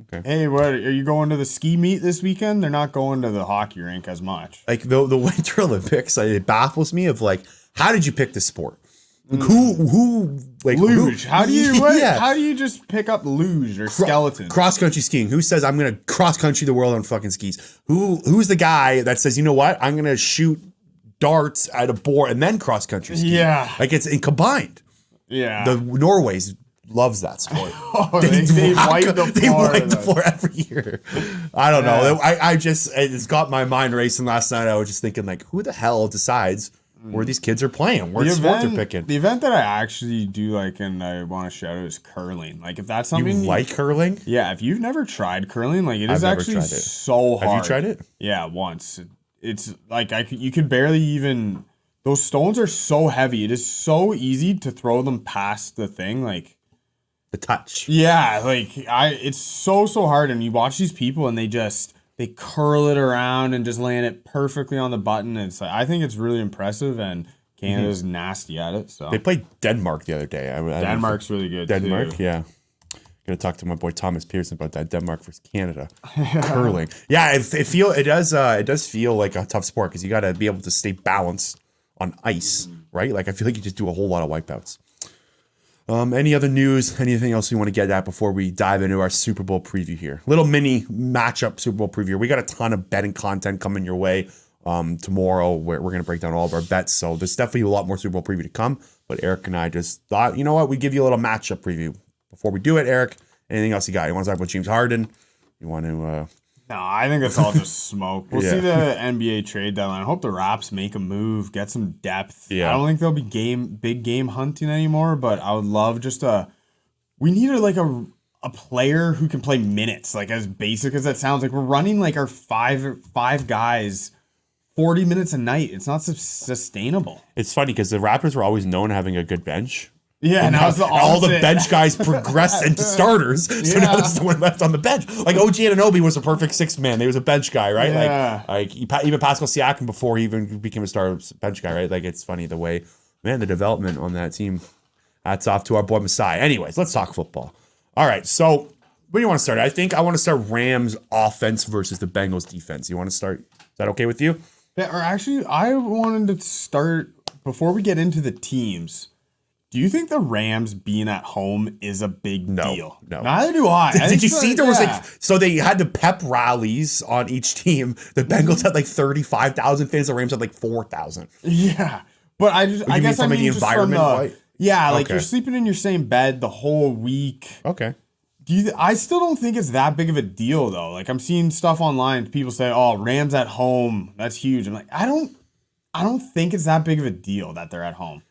Okay. Hey, what are you going to the ski meet this weekend? They're not going to the hockey rink as much. Like the Winter Olympics, it baffles me of like, how did you pick this sport? Like, who like Luge. How do you Yeah. how do you just pick up luge or skeleton? Cross country skiing. Who says I'm gonna cross country the world on fucking skis? Who's the guy that says, you know what, I'm gonna shoot darts at a board and then cross country skiing? Yeah. Like it's combined. Yeah. The Norway's loves that sport. They wipe the floor. They wipe the floor every year. I don't know. I just, it's got my mind racing last night. I was just thinking, like, who the hell decides where these kids are playing, what sport they're picking? The event that I actually do like and I want to shout out is curling. Like, if that's something You like curling? Yeah, if you've never tried curling, like I've is never actually tried it. so hard. Have you tried it? Yeah, once. It's like you could barely even. Those stones are so heavy. It is so easy to throw them past the thing. Like The touch. yeah, like it's so hard. And you watch these people and they curl it around and just land it perfectly on the button. And it's like, I think it's really impressive. And Canada's nasty at it. So They played Denmark the other day. Denmark's really good. Denmark, too. yeah. Gonna talk to my boy Thomas Pearson about that Denmark versus Canada curling. Yeah, it does feel like a tough sport because you got to be able to stay balanced on ice, right? Like I feel like you just do a whole lot of wipeouts. Any other news? Anything else you want to get at before we dive into our Super Bowl preview here? Little mini matchup Super Bowl preview. We got a ton of betting content coming your way tomorrow. We're going to break down all of our bets. So there's definitely a lot more Super Bowl preview to come. But Eric and I just thought, you know what? We give you a little matchup preview. Before we do it, Eric, anything else you got? You want to talk about James Harden? You want to... No, I think it's all just smoke. We'll Yeah. see the NBA trade deadline. I hope the Raps make a move, get some depth. Yeah. I don't think they'll be big game hunting anymore, but I would love just we need a player who can play minutes, like as basic as that sounds. Like we're running like our five guys 40 minutes a night. It's not sustainable. It's funny because the Raptors were always known having a good bench. Yeah, And now it's the all the opposite. bench guys progressed into starters. So now there's no one left on the bench. Like OG Anunoby was a perfect sixth man. He was a bench guy, right? Yeah. Like even Pascal Siakam before he even became a star bench guy, right? Like it's funny the way, man, the development on that team. Hats off to our boy Masai. Anyways, let's talk football. All right, so where do you want to start? I think I want to start Rams offense versus the Bengals defense. You want to start? Is that okay with you? Yeah, or actually, I wanted to start before we get into the teams. Do you think the Rams being at home is a big deal? No. Neither do I. Did you see there was so they had the pep rallies on each team. The Bengals had like 35,000 fans. The Rams had like 4,000. Yeah, but I guess I mean the just from environment, right? Yeah, like Okay. you're sleeping in your same bed the whole week. Okay. I still don't think it's that big of a deal though. Like I'm seeing stuff online. People say, "Oh, Rams at home, that's huge." I'm like, I don't think it's that big of a deal that they're at home.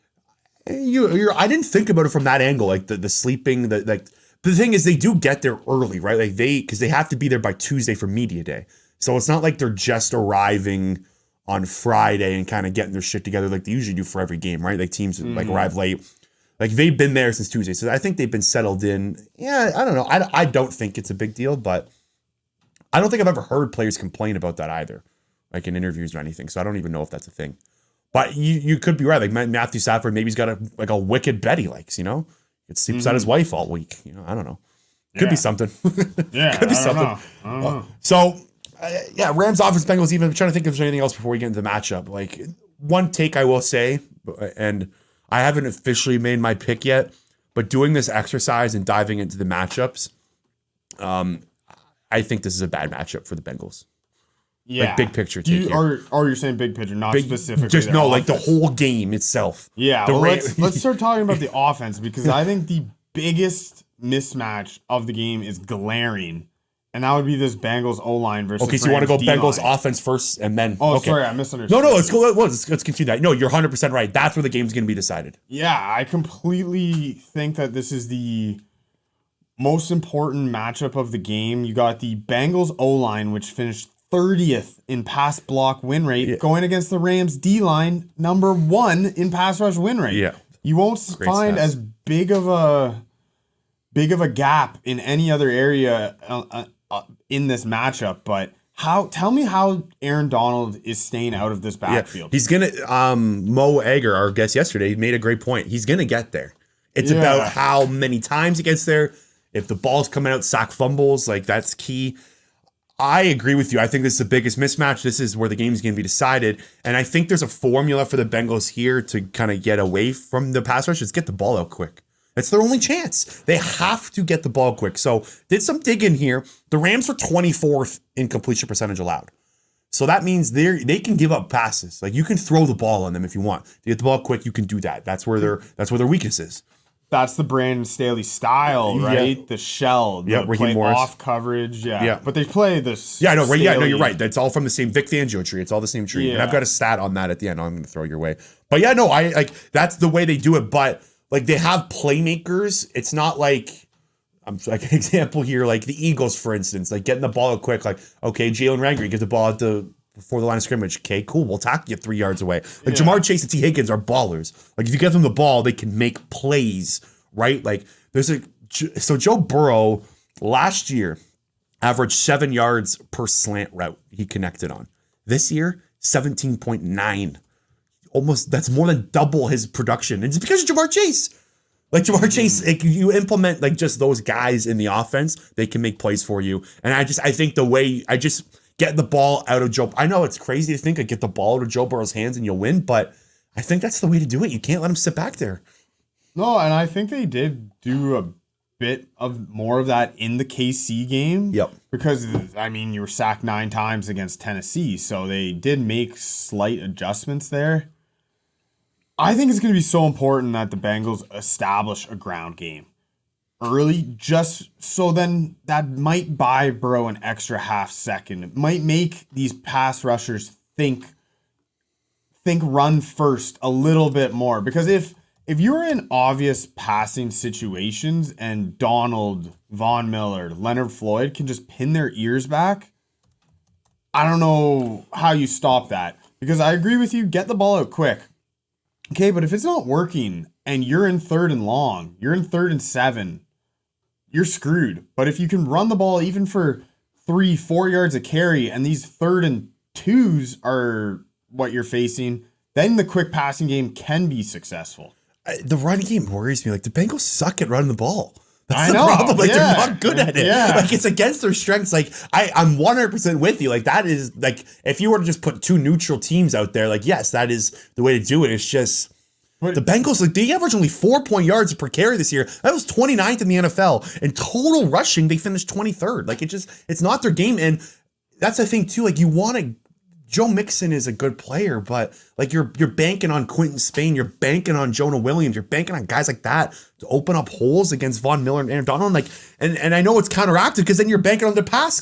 I didn't think about it from that angle, like the sleeping, the thing is they do get there early, right? Like because they have to be there by Tuesday for media day. So it's not like they're just arriving on Friday and kind of getting their shit together like they usually do for every game, right? Like teams like arrive late. Like they've been there since Tuesday. So I think they've been settled in. Yeah, I don't know. I don't think it's a big deal, but I don't think I've ever heard players complain about that either, like in interviews or anything. So I don't even know if that's a thing. But you could be right. Like Matthew Stafford, maybe he's got a wicked bet he likes, you know? He sleeps beside his wife all week. You know, I don't know. Could be something. Yeah, Could be I don't something. know. I don't know. So, Rams offense, Bengals even. I'm trying to think if there's anything else before we get into the matchup. Like one take I will say, and I haven't officially made my pick yet, but doing this exercise and diving into the matchups, I think this is a bad matchup for the Bengals. Yeah, Like big picture take here. Or you're saying big picture, not specifically. Just their no, like the offense. whole game itself. Yeah, The well, Ra- let's start talking about the offense because I think the biggest mismatch of the game is glaring, and that would be this Bengals O-line versus. Okay, so you want to go Rams Bengals D-line. offense first and then. Oh, okay. sorry, I misunderstood. No, let's go. Let's continue that. No, you're 100% right. That's where the game's going to be decided. Yeah, I completely think that this is the most important matchup of the game. You got the Bengals O-line, which finished 30th in pass block win rate, going against the Rams D-line, number 1 in pass rush win rate. Yeah. You won't Great find stats. as big of a gap in any other area in this matchup, but tell me how Aaron Donald is staying out of this backfield. He's going to, Mo Egger, our guest yesterday, made a great point. He's going to get there. It's about how many times he gets there If the ball's coming out, sack fumbles, like that's key. I agree with you. I think this is the biggest mismatch. This is where the game's going to be decided. And I think there's a formula for the Bengals here to kind of get away from the pass rush is get the ball out quick. It's their only chance. They have to get the ball quick. So did some digging here. The Rams were 24th in completion percentage allowed. So that means they can give up passes. Like you can throw the ball on them if you want. To get the ball quick, you can do that. That's where their weakness is. That's the Brandon Staley style, right? Yeah. The shell, the play off coverage, yeah. But they play this. Yeah, I know, right? Yeah, no, you're right. That's all from the same Vic Fangio tree. It's all the same tree. Yeah. And I've got a stat on that at the end. I'm going to throw your way. But yeah, no, I like that's the way they do it. But like they have playmakers. It's not like I'm like an example here, like the Eagles, for instance, like getting the ball out quick. Like okay, Jalen Rager, get the ball out before the line of scrimmage. Okay, cool. We'll tackle you 3 yards away. Like Jamar Chase and T. Higgins are ballers. Like if you give them the ball, they can make plays, right? Like so Joe Burrow last year averaged 7 yards per slant route he connected on. This year, 17.9. Almost, that's more than double his production. And it's because of Jamar Chase. Like Jamar Chase, like you implement like just those guys in the offense, they can make plays for you. And I think the way get the ball out of Joe. I know it's crazy to think like get the ball out of Joe Burrow's hands and you'll win, but I think that's the way to do it. You can't let him sit back there. No, and I think they did do a bit of more of that in the KC game. Yep. Because I mean, you were sacked 9 times against Tennessee, so they did make slight adjustments there. I think it's going to be so important that the Bengals establish a ground game early, just so then that might buy Burrow an extra half second. It might make these pass rushers think run first a little bit more. Because if you're in obvious passing situations and Donald, Von Miller, Leonard Floyd can just pin their ears back, I don't know how you stop that. Because I agree with you, get the ball out quick. Okay, but if it's not working and you're in 3rd and long, you're in 3rd and 7, you're screwed. But if you can run the ball even for 3-4 yards a carry and these 3rd and 2s are what you're facing, then the quick passing game can be successful. The run game worries me. Like the Bengals suck at running the ball. That's the problem. Like they're not good at it. Yeah. Like it's against their strengths. Like I'm 100% with you. Like that is like if you were to just put 2 neutral teams out there, like yes, that is the way to do it. It's just the Bengals, like they average only 4 yards per carry this year. That was 29th in the NFL. And total rushing, they finished 23rd. Like it's not their game. And that's the thing too. Like Joe Mixon is a good player, but like you're banking on Quentin Spain, you're banking on Jonah Williams, you're banking on guys like that to open up holes against Von Miller and Aaron Donald. Like, and I know it's counteracted because then you're banking on the pass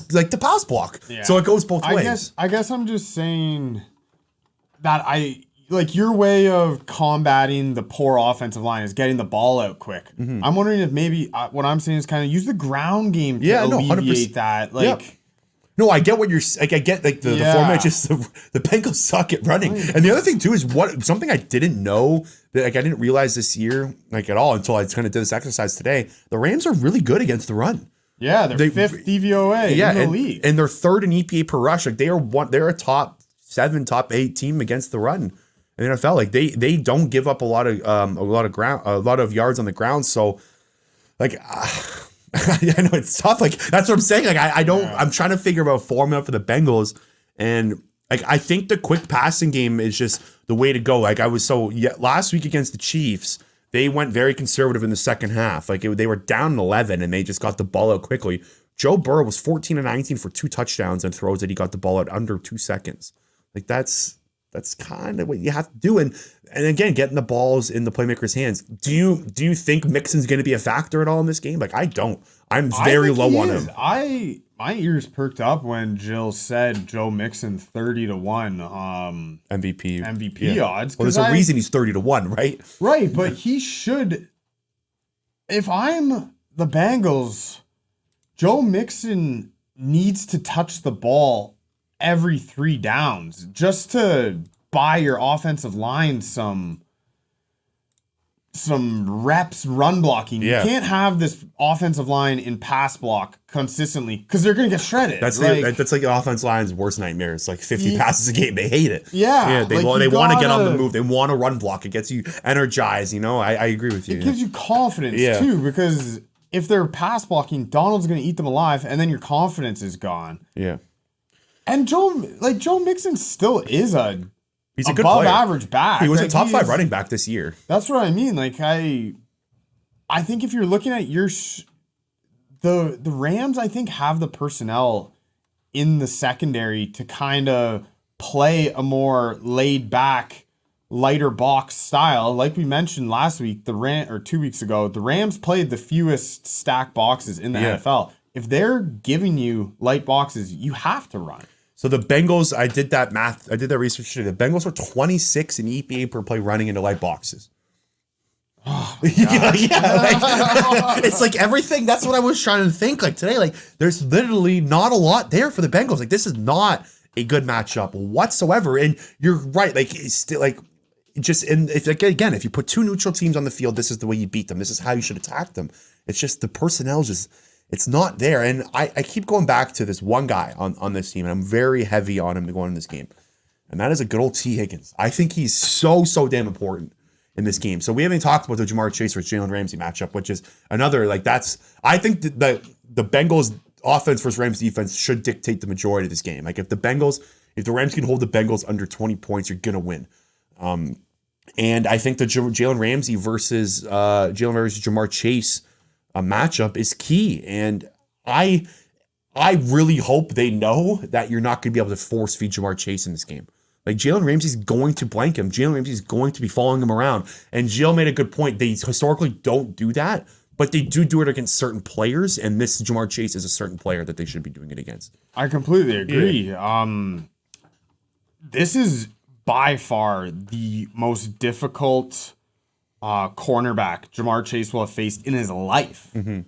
block. Yeah. So it goes both ways. I guess I'm just saying that like your way of combating the poor offensive line is getting the ball out quick. Mm-hmm. I'm wondering if maybe what I'm saying is kind of use the ground game to alleviate that. Like. Yep. No, I get what you're like. I get like the format. Just the Bengals suck at running, and the other thing too is something I didn't know that like I didn't realize this year like at all until I kind of did this exercise today. The Rams are really good against the run. Yeah, they're 5th DVOA in the league, and they're 3rd in EPA per rush. Like they're a top 7, top 8 team against the run in the NFL. Like they don't give up a lot of yards on the ground. So like. I know it's tough. Like that's what I'm saying. Like I'm trying to figure out a formula for the Bengals, and like I think the quick passing game is just the way to go. Like last week against the Chiefs, they went very conservative in the second half. Like they were down 11 and they just got the ball out quickly. Joe Burrow was 14 and 19 for 2 touchdowns and throws that he got the ball out under 2 seconds. Like that's kind of what you have to do. And again, getting the balls in the playmakers' hands. Do you think Mixon's going to be a factor at all in this game? Like I don't. I'm very low on him. My ears perked up when Jill said Joe Mixon 30-1 MVP odds. Well, there's a reason he's 30-1, right? Right, but he should. If I'm the Bengals, Joe Mixon needs to touch the ball every 3 downs just to buy your offensive line some reps run blocking. You can't have this offensive line in pass block consistently because they're going to get shredded. That's like the offense line's worst nightmare. It's like 50 passes a game. They hate it. Yeah. They want to get on the move. They want to run block. It gets you energized. I agree with you. It gives you confidence too, because if they're pass blocking, Donald's going to eat them alive, and then your confidence is gone. Yeah. And Joe Mixon still is He's a good above player. average back. He was a Like, top 5 running back this year. That's what I mean. Like I think if you're looking at the Rams, I think have the personnel in the secondary to kind of play a more laid back, lighter box style. Like we mentioned last week, 2 weeks ago, the Rams played the fewest stack boxes in the NFL. If they're giving you light boxes, you have to run. So the Bengals, I did that research today. The Bengals were 26 in EPA per play running into light boxes. Oh, It's like everything. That's what I was trying to think. Like today, like there's literally not a lot there for the Bengals. Like this is not a good matchup whatsoever. And you're right. Like it's still like if you put 2 neutral teams on the field, this is the way you beat them. This is how you should attack them. It's just the personnel it's not there. And I keep going back to this one guy on this team, and I'm very heavy on him to go in this game. And that is a good old T. Higgins. I think he's so damn important in this game. So we haven't talked about the Jamar Chase versus Jalen Ramsey matchup, which is another, I think the Bengals offense versus Rams defense should dictate the majority of this game. Like if the Rams can hold the Bengals under 20 points, you're going to win. And I think the Jalen Ramsey versus Jamar Chase matchup is key. And I really hope they know that you're not going to be able to force feed Jamar Chase in this game. Like Jalen Ramsey's going to blank him. Jalen Ramsey's going to be following him around. And Jill made a good point. They historically don't do that, but they do it against certain players. And this Jamar Chase is a certain player that they should be doing it against. I completely agree. Yeah. This is by far the most difficult cornerback Jamar Chase will have faced in his life. Mm-hmm.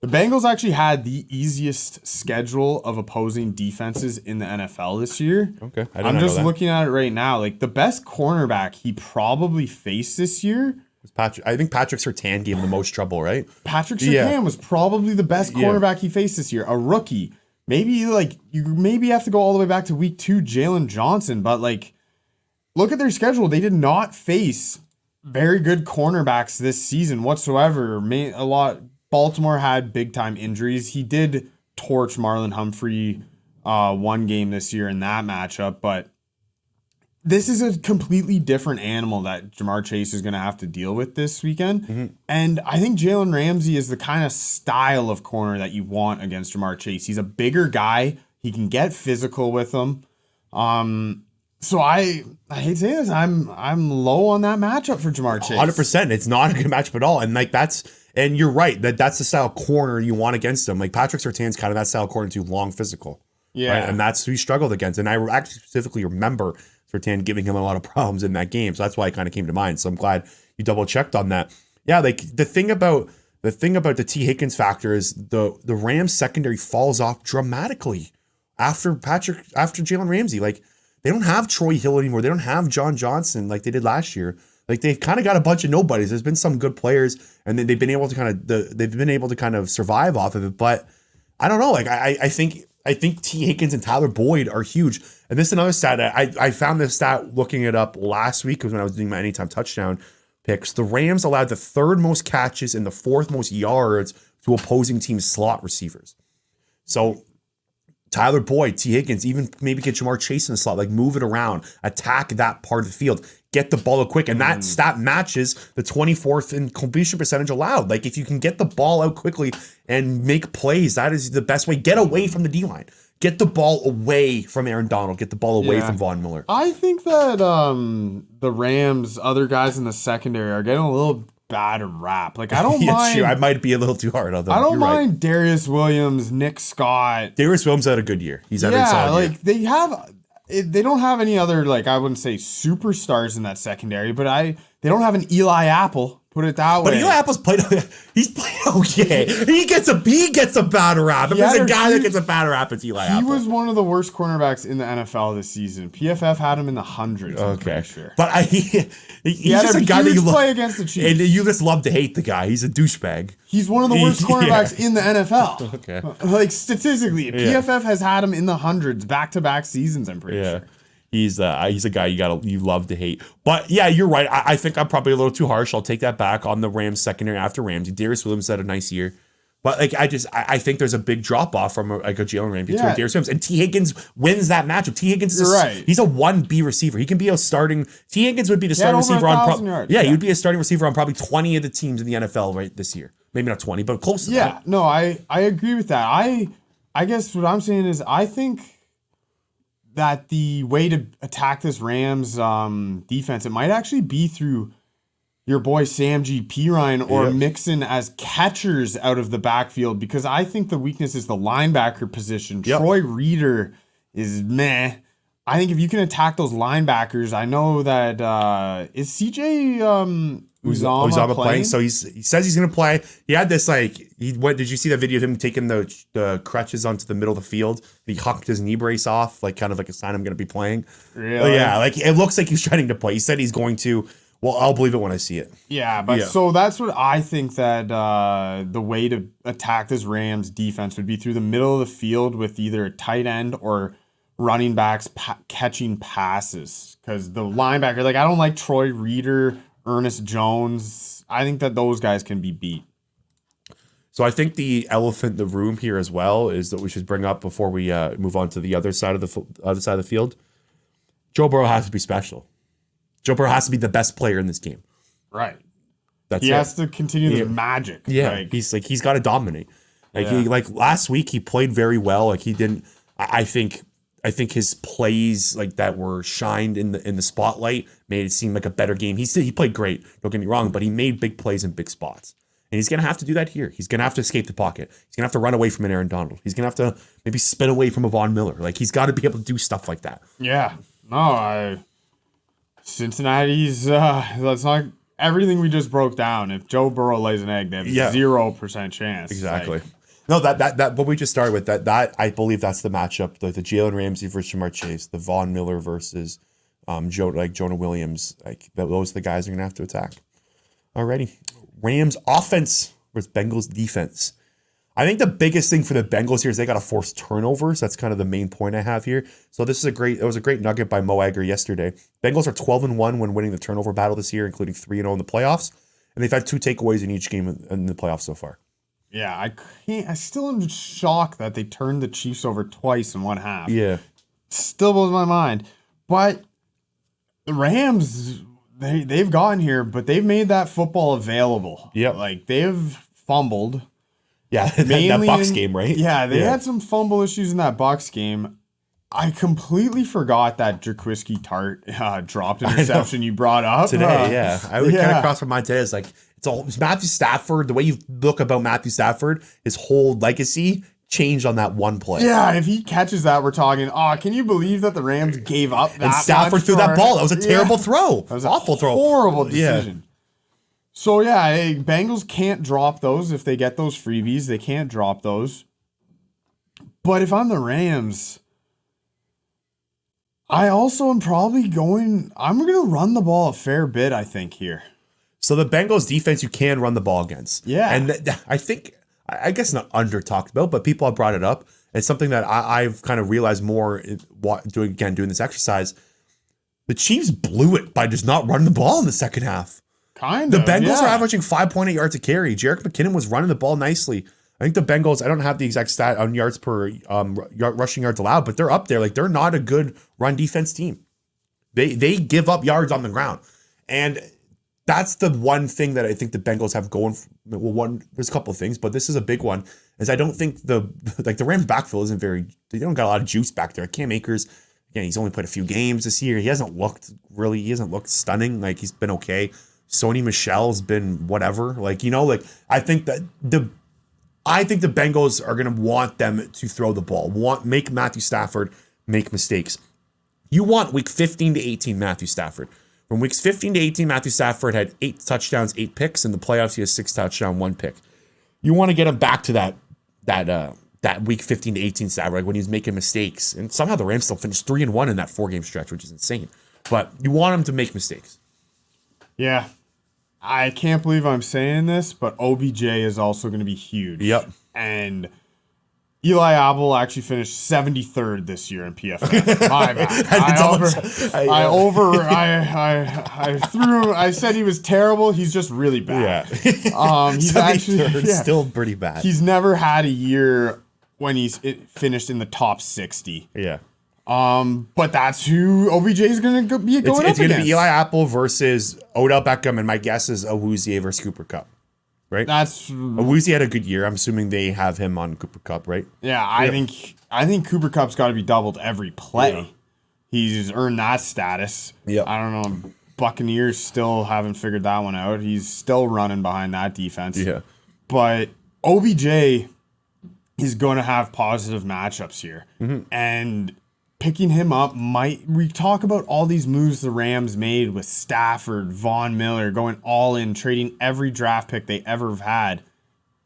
The Bengals actually had the easiest schedule of opposing defenses in the NFL this year. Okay. I'm just looking at it right now. Like the best cornerback he probably faced this year. I think Patrick Surtain gave him the most trouble, right? Patrick Surtain was probably the best cornerback he faced this year. A rookie. Maybe you have to go all the way back to week 2, Jalen Johnson, but look at their schedule. They did not face very good cornerbacks this season whatsoever. Baltimore had big time injuries. He did torch Marlon Humphrey one game this year in that matchup, but this is a completely different animal that Jamar Chase is going to have to deal with this weekend. Mm-hmm. And I think Jalen Ramsey is the kind of style of corner that you want against Jamar Chase. He's a bigger guy. He can get physical with him. So I hate to say this, I'm low on that matchup for Jamar Chase. 100%. It's not a good matchup at all. And you're right, that's the style corner you want against him. Like Patrick Surtain's kind of that style corner too, long, physical. Yeah. Right? And that's who he struggled against. And I actually specifically remember Surtain giving him a lot of problems in that game. So that's why it kind of came to mind. So I'm glad you double checked on that. Yeah, like the thing about the T. Higgins factor is the Rams secondary falls off dramatically after Jalen Ramsey. Like they don't have Troy Hill anymore. They don't have John Johnson like they did last year. Like they've kind of got a bunch of nobodies. There's been some good players, and then they've been able to kind of survive off of it. But I don't know. Like I think T. Higgins and Tyler Boyd are huge. And this is another stat. I found this stat looking it up last week because when I was doing my anytime touchdown picks, the Rams allowed the 3rd most catches and the 4th most yards to opposing team slot receivers. So Tyler Boyd, T. Higgins, even maybe get Jamar Chase in the slot, like move it around, attack that part of the field, get the ball out quick. And that stat matches the 24th in completion percentage allowed. Like if you can get the ball out quickly and make plays, that is the best way. Get away from the D-line. Get the ball away from Aaron Donald. Get the ball away from Von Miller. I think that the Rams, other guys in the secondary are getting a little bad rap. Like I don't mind. True. I might be a little too hard on them. I don't mind right. Darius Williams, Nick Scott. Darius Williams had a good year. He's had a solid year. They don't have any other, like, I wouldn't say superstars in that secondary, but they don't have an Eli Apple, put it that way. But Eli Apple's he's played okay. He gets a bad rap. If there's a guy that gets a bad rap, it's Eli Apple. He was one of the worst cornerbacks in the NFL this season. PFF had him in the hundreds. Okay, sure. But he's just a guy that you play against the Chiefs. And you just love to hate the guy. He's a douchebag. He's one of the worst cornerbacks in the NFL. Okay. Like statistically, PFF has had him in the hundreds back-to-back seasons, I'm pretty sure. He's a guy you love to hate. But yeah, you're right. I think I'm probably a little too harsh. I'll take that back on the Rams secondary after Ramsey. Darius Williams had a nice year. But like I think there's a big drop off from like a Jalen Ramsey to Yeah. Darius Williams, and T Higgins wins that matchup. T Higgins is You're right. he's a 1B receiver. He can be a starting. T Higgins would be the starting over receiver on 1,000 yards. he Yeah. would be a starting receiver on probably 20 of the teams in the NFL right this year. Maybe not 20, but close to Yeah, that. no, I agree with that. I guess what I'm saying is I think that the way to attack this Rams defense, it might actually be through your boy Sam G. Pirine or Yep. Mixon as catchers out of the backfield, because I think the weakness is the linebacker position. Yep. Troy Reader is meh. I think if you can attack those linebackers, I know that is CJ Uzama playing? So he says he's gonna play. He had this what did you see that video of him taking the crutches onto the middle of the field? He hucked his knee brace off, like kind of like a sign I'm gonna be playing. Really? Yeah, like it looks like he's trying to play. He said he's going to. Well, I'll believe it when I see it. Yeah, but so that's what I think that the way to attack this Rams defense would be through the middle of the field with either a tight end or running backs catching passes. Because the linebacker, like I don't like Troy Reader, Ernest Jones. I think that those guys can be beat. So I think the elephant in the room here as well is that we should bring up before we move on to the other side of the field. Joe Burrow has to be special. Joe Burrow has to be the best player in this game. Right. That's He it. has to continue the magic. Yeah, Like, he's got to dominate. Like Yeah. like last week he played very well. Like he didn't. I think his plays like that were shined in the spotlight made it seem like a better game. He played great. Don't get me wrong, but he made big plays in big spots. And he's gonna have to do that here. He's gonna have to escape the pocket. He's gonna have to run away from an Aaron Donald. He's gonna have to maybe spin away from a Von Miller. Like he's got to be able to do stuff like that. yeah. No, Cincinnati's that's not everything we just broke down. If Joe Burrow lays an egg, they have 0% chance. Exactly. Like, No, that what we just started with that I believe that's the matchup. The Jalen Ramsey versus Jamar Chase, the Von Miller versus Jonah Williams. Like those are the guys are gonna have to attack. Alrighty. Rams offense versus Bengals defense. I think the biggest thing for the Bengals here is they got to force turnovers. That's kind of the main point I have here. So it was a great nugget by Mo Egger yesterday. Bengals are 12-1 when winning the turnover battle this year, including 3-0 in the playoffs. And they've had 2 takeaways in each game in the playoffs so far. yeah, I still am shocked that they turned the Chiefs over twice in one half. Yeah. Still blows my mind. But the Rams, they've gotten here, but they've made that football available. Yep. Like they've fumbled. Yeah, that Bucs game, right? Yeah, they had some fumble issues in that Bucs game. I completely forgot that Jaquiski Tart dropped interception you brought up today. Yeah, I would kind of yeah. cross my mind today. It's like it's Matthew Stafford. The way you look about Matthew Stafford, his whole legacy changed on that one play. Yeah, if he catches that, we're talking. Oh, can you believe that the Rams gave up that? And Stafford much threw for- that ball. That was a terrible throw. That was Awful a throw. horrible Yeah. decision. So yeah, hey, Bengals can't drop those if they get those freebies. They can't drop those. But if I'm the Rams, I also am probably going. I'm going to run the ball a fair bit, I think, here. So the Bengals defense, you can run the ball against. Yeah. And I think, I guess not under talked about, but people have brought it up. It's something that I've kind of realized more doing this exercise. The Chiefs blew it by just not running the ball in the second half. The Bengals are averaging 5.8 yards a carry. Jerick McKinnon was running the ball nicely. I think the Bengals, I don't have the exact stat on yards per rushing yards allowed, but they're up there. Like they're not a good run defense team. They give up yards on the ground. And that's the one thing that I think the Bengals have going. There's a couple of things, but this is a big one. Is I don't think the Rams backfield isn't very. They don't got a lot of juice back there. Cam Akers, again, he's only played a few games this year. He hasn't looked stunning. Like he's been okay. Sony Michel's been whatever. Like I think the Bengals are gonna want them to throw the ball. Make Matthew Stafford make mistakes. You want week 15 to 18 Matthew Stafford. From weeks 15 to 18, Matthew Stafford had 8 touchdowns, 8 picks. In the playoffs, he has 6 touchdowns, 1 pick. You want to get him back to that week 15 to 18 Stafford, like when he's making mistakes. And somehow the Rams still finished 3-1 in that 4-game stretch, which is insane. But you want him to make mistakes. Yeah. I can't believe I'm saying this, but OBJ is also going to be huge. Yep. And Eli Apple actually finished 73rd this year in PFF. My bad. I said he was terrible. He's just really bad. Yeah. He's actually still pretty bad. He's never had a year when he's finished in the top 60. Yeah. But that's who OBJ is going to be going up It's going to against. be Eli Apple versus Odell Beckham, and my guess is Awuzie versus Cooper Kupp. Right? That's Awuzie had a good year. I'm assuming they have him on Cooper Kupp, right? yeah. I think Cooper Kupp's got to be doubled every play. Yeah. He's earned that status. Yeah. I don't know. Buccaneers still haven't figured that one out. He's still running behind that defense. Yeah. But OBJ is going to have positive matchups here, and picking him up we talk about all these moves the Rams made with Stafford, Von Miller, going all in, trading every draft pick they ever have had.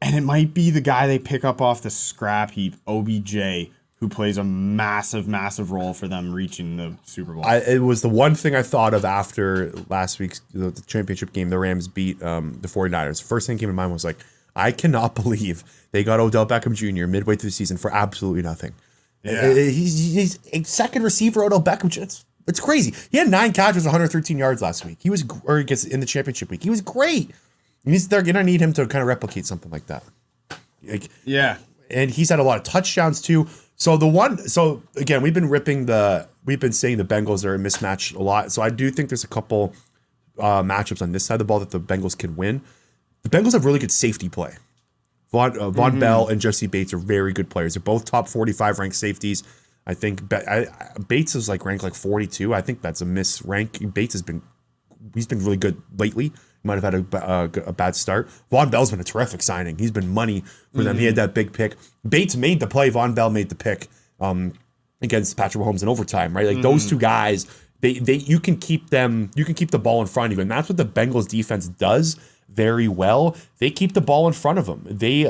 And it might be the guy they pick up off the scrap heap, OBJ, who plays a massive, massive role for them reaching the Super Bowl. It was the one thing I thought of after last week's the championship game. The Rams beat the 49ers. First thing that came to mind was like, I cannot believe they got Odell Beckham Jr. midway through the season for absolutely nothing. Yeah. He's a second receiver, Odell Beckham. It's crazy. He had 9 catches, 113 yards last week. He was, or I guess in the championship week, he was great. They're gonna need him to kind of replicate something like that. Yeah, and he's had a lot of touchdowns too. So again, we've been saying the Bengals are a mismatch a lot. So I do think there's a couple matchups on this side of the ball that the Bengals can win. The Bengals have really good safety play. Von Bell and Jesse Bates are very good players. They're both top 45 ranked safeties. I think Bates is ranked 42. I think that's a misrank. Bates he's been really good lately. He might have had a bad start. Von Bell's been a terrific signing. He's been money for them. He had that big pick. Bates made the play. Von Bell made the pick against Patrick Mahomes in overtime, right? Those two guys, you can keep the ball in front of you, and that's what the Bengals defense does very well. They keep the ball in front of them. They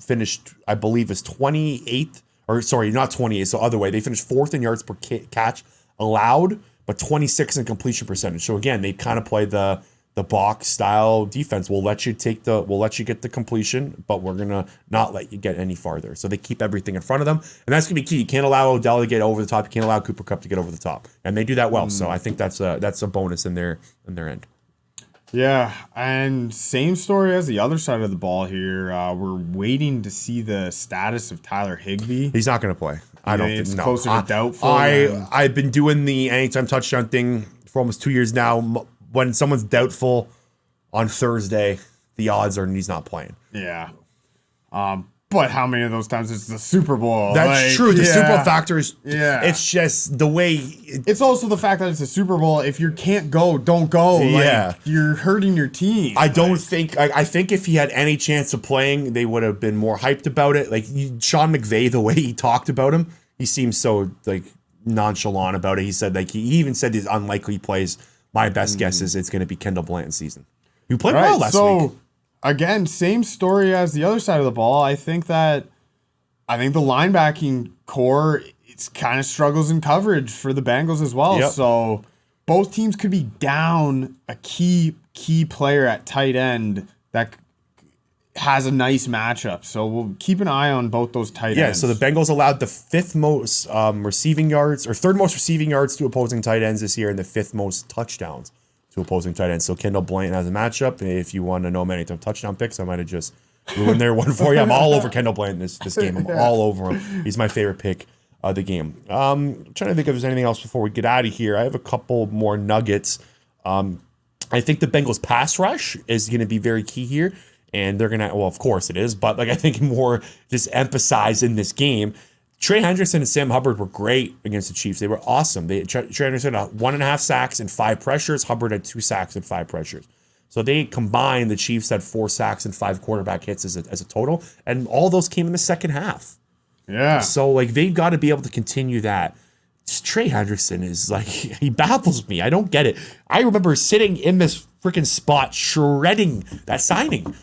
finished, I believe, as 28th, or sorry, not 28th, so other way. They finished 4th in yards per catch allowed, but 26 in completion percentage. So again, they kind of play the box style defense. We'll let you get the completion, but we're gonna not let you get any farther. So they keep everything in front of them, and that's gonna be key. You can't allow Odell to get over the top. You can't allow Cooper Kupp to get over the top, and they do that well. So I think that's a bonus in their end. Yeah, and same story as the other side of the ball here. We're waiting to see the status of Tyler Higbee. He's not going to play. I don't think it's no. closer to doubtful. I've been doing the anytime touchdown thing for almost 2 years now. When someone's doubtful on Thursday, the odds are he's not playing. Yeah. But how many of those times it's the Super Bowl? That's true. The Super Bowl factor is. Yeah. It's just the way. It's also the fact that it's a Super Bowl. If you can't go, don't go. Yeah. You're hurting your team. I don't think. I think if he had any chance of playing, they would have been more hyped about it. Sean McVay, the way he talked about him, he seems so nonchalant about it. He said he even said he's unlikely he plays. My best guess is it's going to be Kendall Blanton's season. Who played well last week. Again, same story as the other side of the ball. I think the linebacking core, it's kind of struggles in coverage for the Bengals as well. Yep. So both teams could be down a key player at tight end that has a nice matchup. So we'll keep an eye on both those tight ends. Yeah, so the Bengals allowed the 5th most receiving yards, or 3rd most receiving yards to opposing tight ends this year, and the 5th most touchdowns to opposing tight ends. So Kendall Blanton has a matchup. If you want to know many touchdown picks, I might have just ruined their one for you. I'm all over Kendall Blanton this game. I'm all over him. He's my favorite pick of the game. I'm trying to think if there's anything else before we get out of here. I have a couple more nuggets. I think the Bengals pass rush is going to be very key here. And they're going to, well, of course it is, but I think more just emphasize in this game. Trey Hendrickson and Sam Hubbard were great against the Chiefs. They were awesome. Trey Hendrickson had 1.5 sacks and 5 pressures. Hubbard had 2 sacks and 5 pressures. So they combined, the Chiefs had 4 sacks and 5 quarterback hits as a total. And all those came in the second half. Yeah. So they've got to be able to continue that. Trey Hendrickson is he baffles me. I don't get it. I remember sitting in this freaking spot shredding that signing.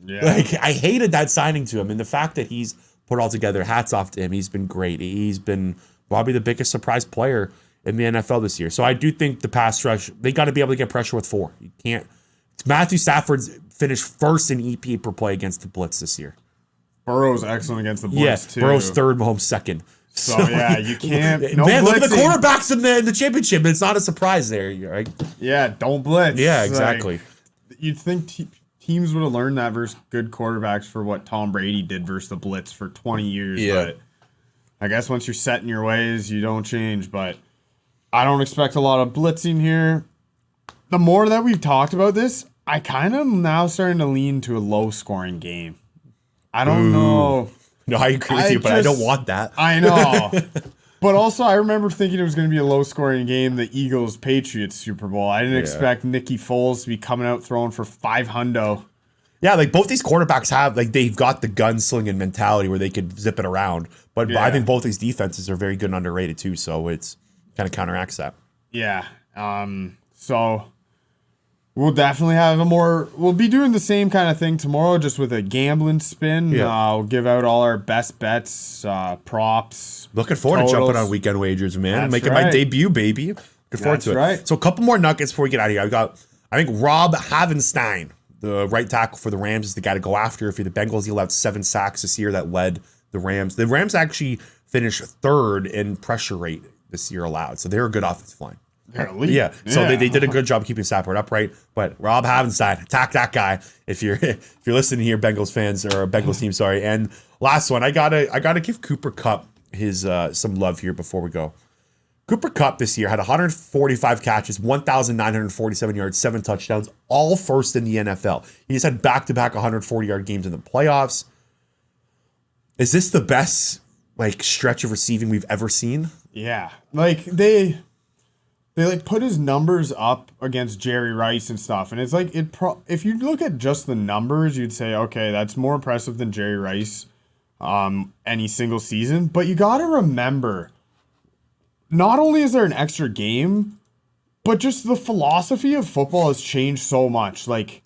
Yeah. I hated that signing to him, and the fact that he's put it all together, hats off to him. He's been great. He's been probably the biggest surprise player in the NFL this year. So I do think the pass rush, they got to be able to get pressure with 4. You can't. Matthew Stafford's finished 1st in EPA per play against the blitz this year. Burrow's excellent against the blitz Yes, too. Burrow's third, Mahomes second. So yeah, you can't. No man, look at the blitzing. quarterbacks in the championship. It's not a surprise there, right? Yeah, don't blitz. Yeah, exactly. Like, you'd think teams would have learned that versus good quarterbacks for what Tom Brady did versus the blitz for 20 years. Yeah. But I guess once you're set in your ways, you don't change. But I don't expect a lot of blitzing here. The more that we've talked about this, I kind of now starting to lean to a low-scoring game. I don't know. No, I agree with you, but I don't want that. I know. But also, I remember thinking it was going to be a low-scoring game, the Eagles-Patriots Super Bowl. I didn't expect Nicky Foles to be coming out throwing for 500. Yeah, like both these quarterbacks have, like they've got the gunslinging mentality where they could zip it around. But I think both these defenses are very good and underrated too, so it's kind of counteracts that. Yeah. So we'll definitely have we'll be doing the same kind of thing tomorrow, just with a gambling spin. Yeah. We'll give out all our best bets, props. Looking forward to totals. jumping on weekend wagers, man. That's Making my right. debut, baby. Looking forward That's to it. right. So a couple more nuggets before we get out of here. I think Rob Havenstein, the right tackle for the Rams, is the guy to go after. If you're the Bengals, he allowed 7 sacks this year that led the Rams. The Rams actually finished third in pressure rate this year allowed, so they're a good offensive line. They're elite. Yeah, so they did a good job keeping Sapport upright. But Rob Havenstein, attack that guy if you're listening here, Bengals fans or Bengals team. Sorry. And last one, I gotta give Cooper Kupp his some love here before we go. Cooper Kupp this year had 145 catches, 1,947 yards, 7 touchdowns, all first in the NFL. He just had back-to-back 140-yard games in the playoffs. Is this the best stretch of receiving we've ever seen? Yeah. Like they put his numbers up against Jerry Rice and stuff, and it's like if you look at just the numbers, you'd say, okay, that's more impressive than Jerry Rice any single season. But you got to remember, not only is there an extra game, but just the philosophy of football has changed so much. Like,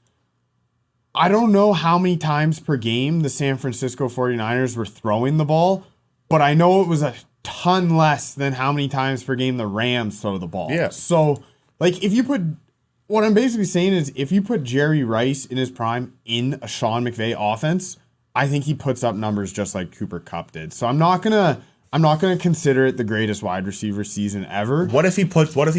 I don't know how many times per game the San Francisco 49ers were throwing the ball, but I know it was a ton less than how many times per game the Rams throw the ball. Yeah. So, what I'm basically saying is if you put Jerry Rice in his prime in a Sean McVay offense, I think he puts up numbers just like Cooper Kupp did. So I'm not gonna consider it the greatest wide receiver season ever. What if he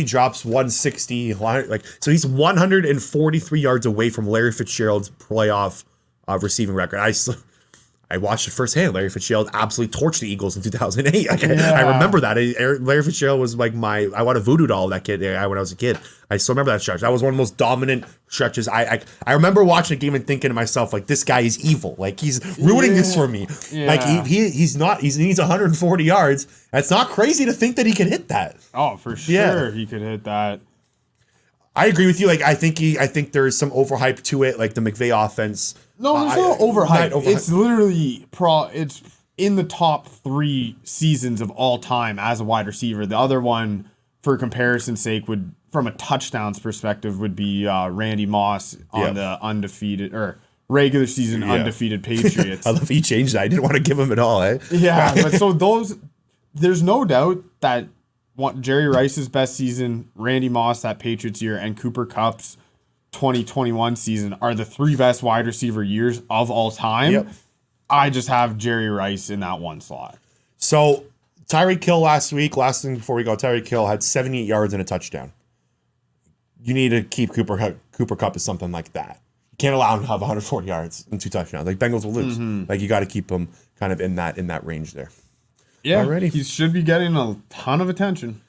drops 160, so he's 143 yards away from Larry Fitzgerald's playoff receiving record. I watched it firsthand. Larry Fitzgerald absolutely torched the Eagles in 2008. I remember that. Larry Fitzgerald was like I want to voodoo doll that kid when I was a kid. I still remember that stretch. That was one of the most dominant stretches. I remember watching a game and thinking to myself, this guy is evil. He's ruining this for me. Yeah. He's not. He needs 140 yards. It's not crazy to think that he can hit that. Oh, for sure, he could hit that. I agree with you. I think there's some overhype to it, the McVay offense. No, there's no overhype. It's literally it's in the top 3 seasons of all time as a wide receiver. The other one, for comparison's sake, would, from a touchdowns perspective, would be Randy Moss on the undefeated or regular season undefeated Patriots. I love he changed that. I didn't want to give him it all. Yeah, but so there's no doubt that Jerry Rice's best season, Randy Moss that Patriots year, and Cooper Kupp's 2021 season are the 3 best wide receiver years of all time. Yep. I just have Jerry Rice in that one slot. So Tyreek Hill last thing before we go, Tyreek Hill had 78 yards and a touchdown. You need to keep Cooper Kupp as something like that. You can't allow him to have 140 yards and 2 touchdowns. Bengals will lose. You got to keep him kind of in that range there. Yeah, Alrighty. He should be getting a ton of attention.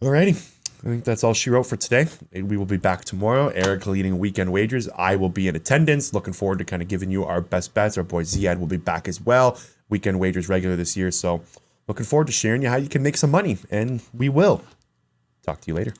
Alrighty. I think that's all she wrote for today. We will be back tomorrow. Eric leading weekend wagers. I will be in attendance. Looking forward to kind of giving you our best bets. Our boy Ziad will be back as well. Weekend wagers regular this year. So looking forward to sharing you how you can make some money. And we will. Talk to you later.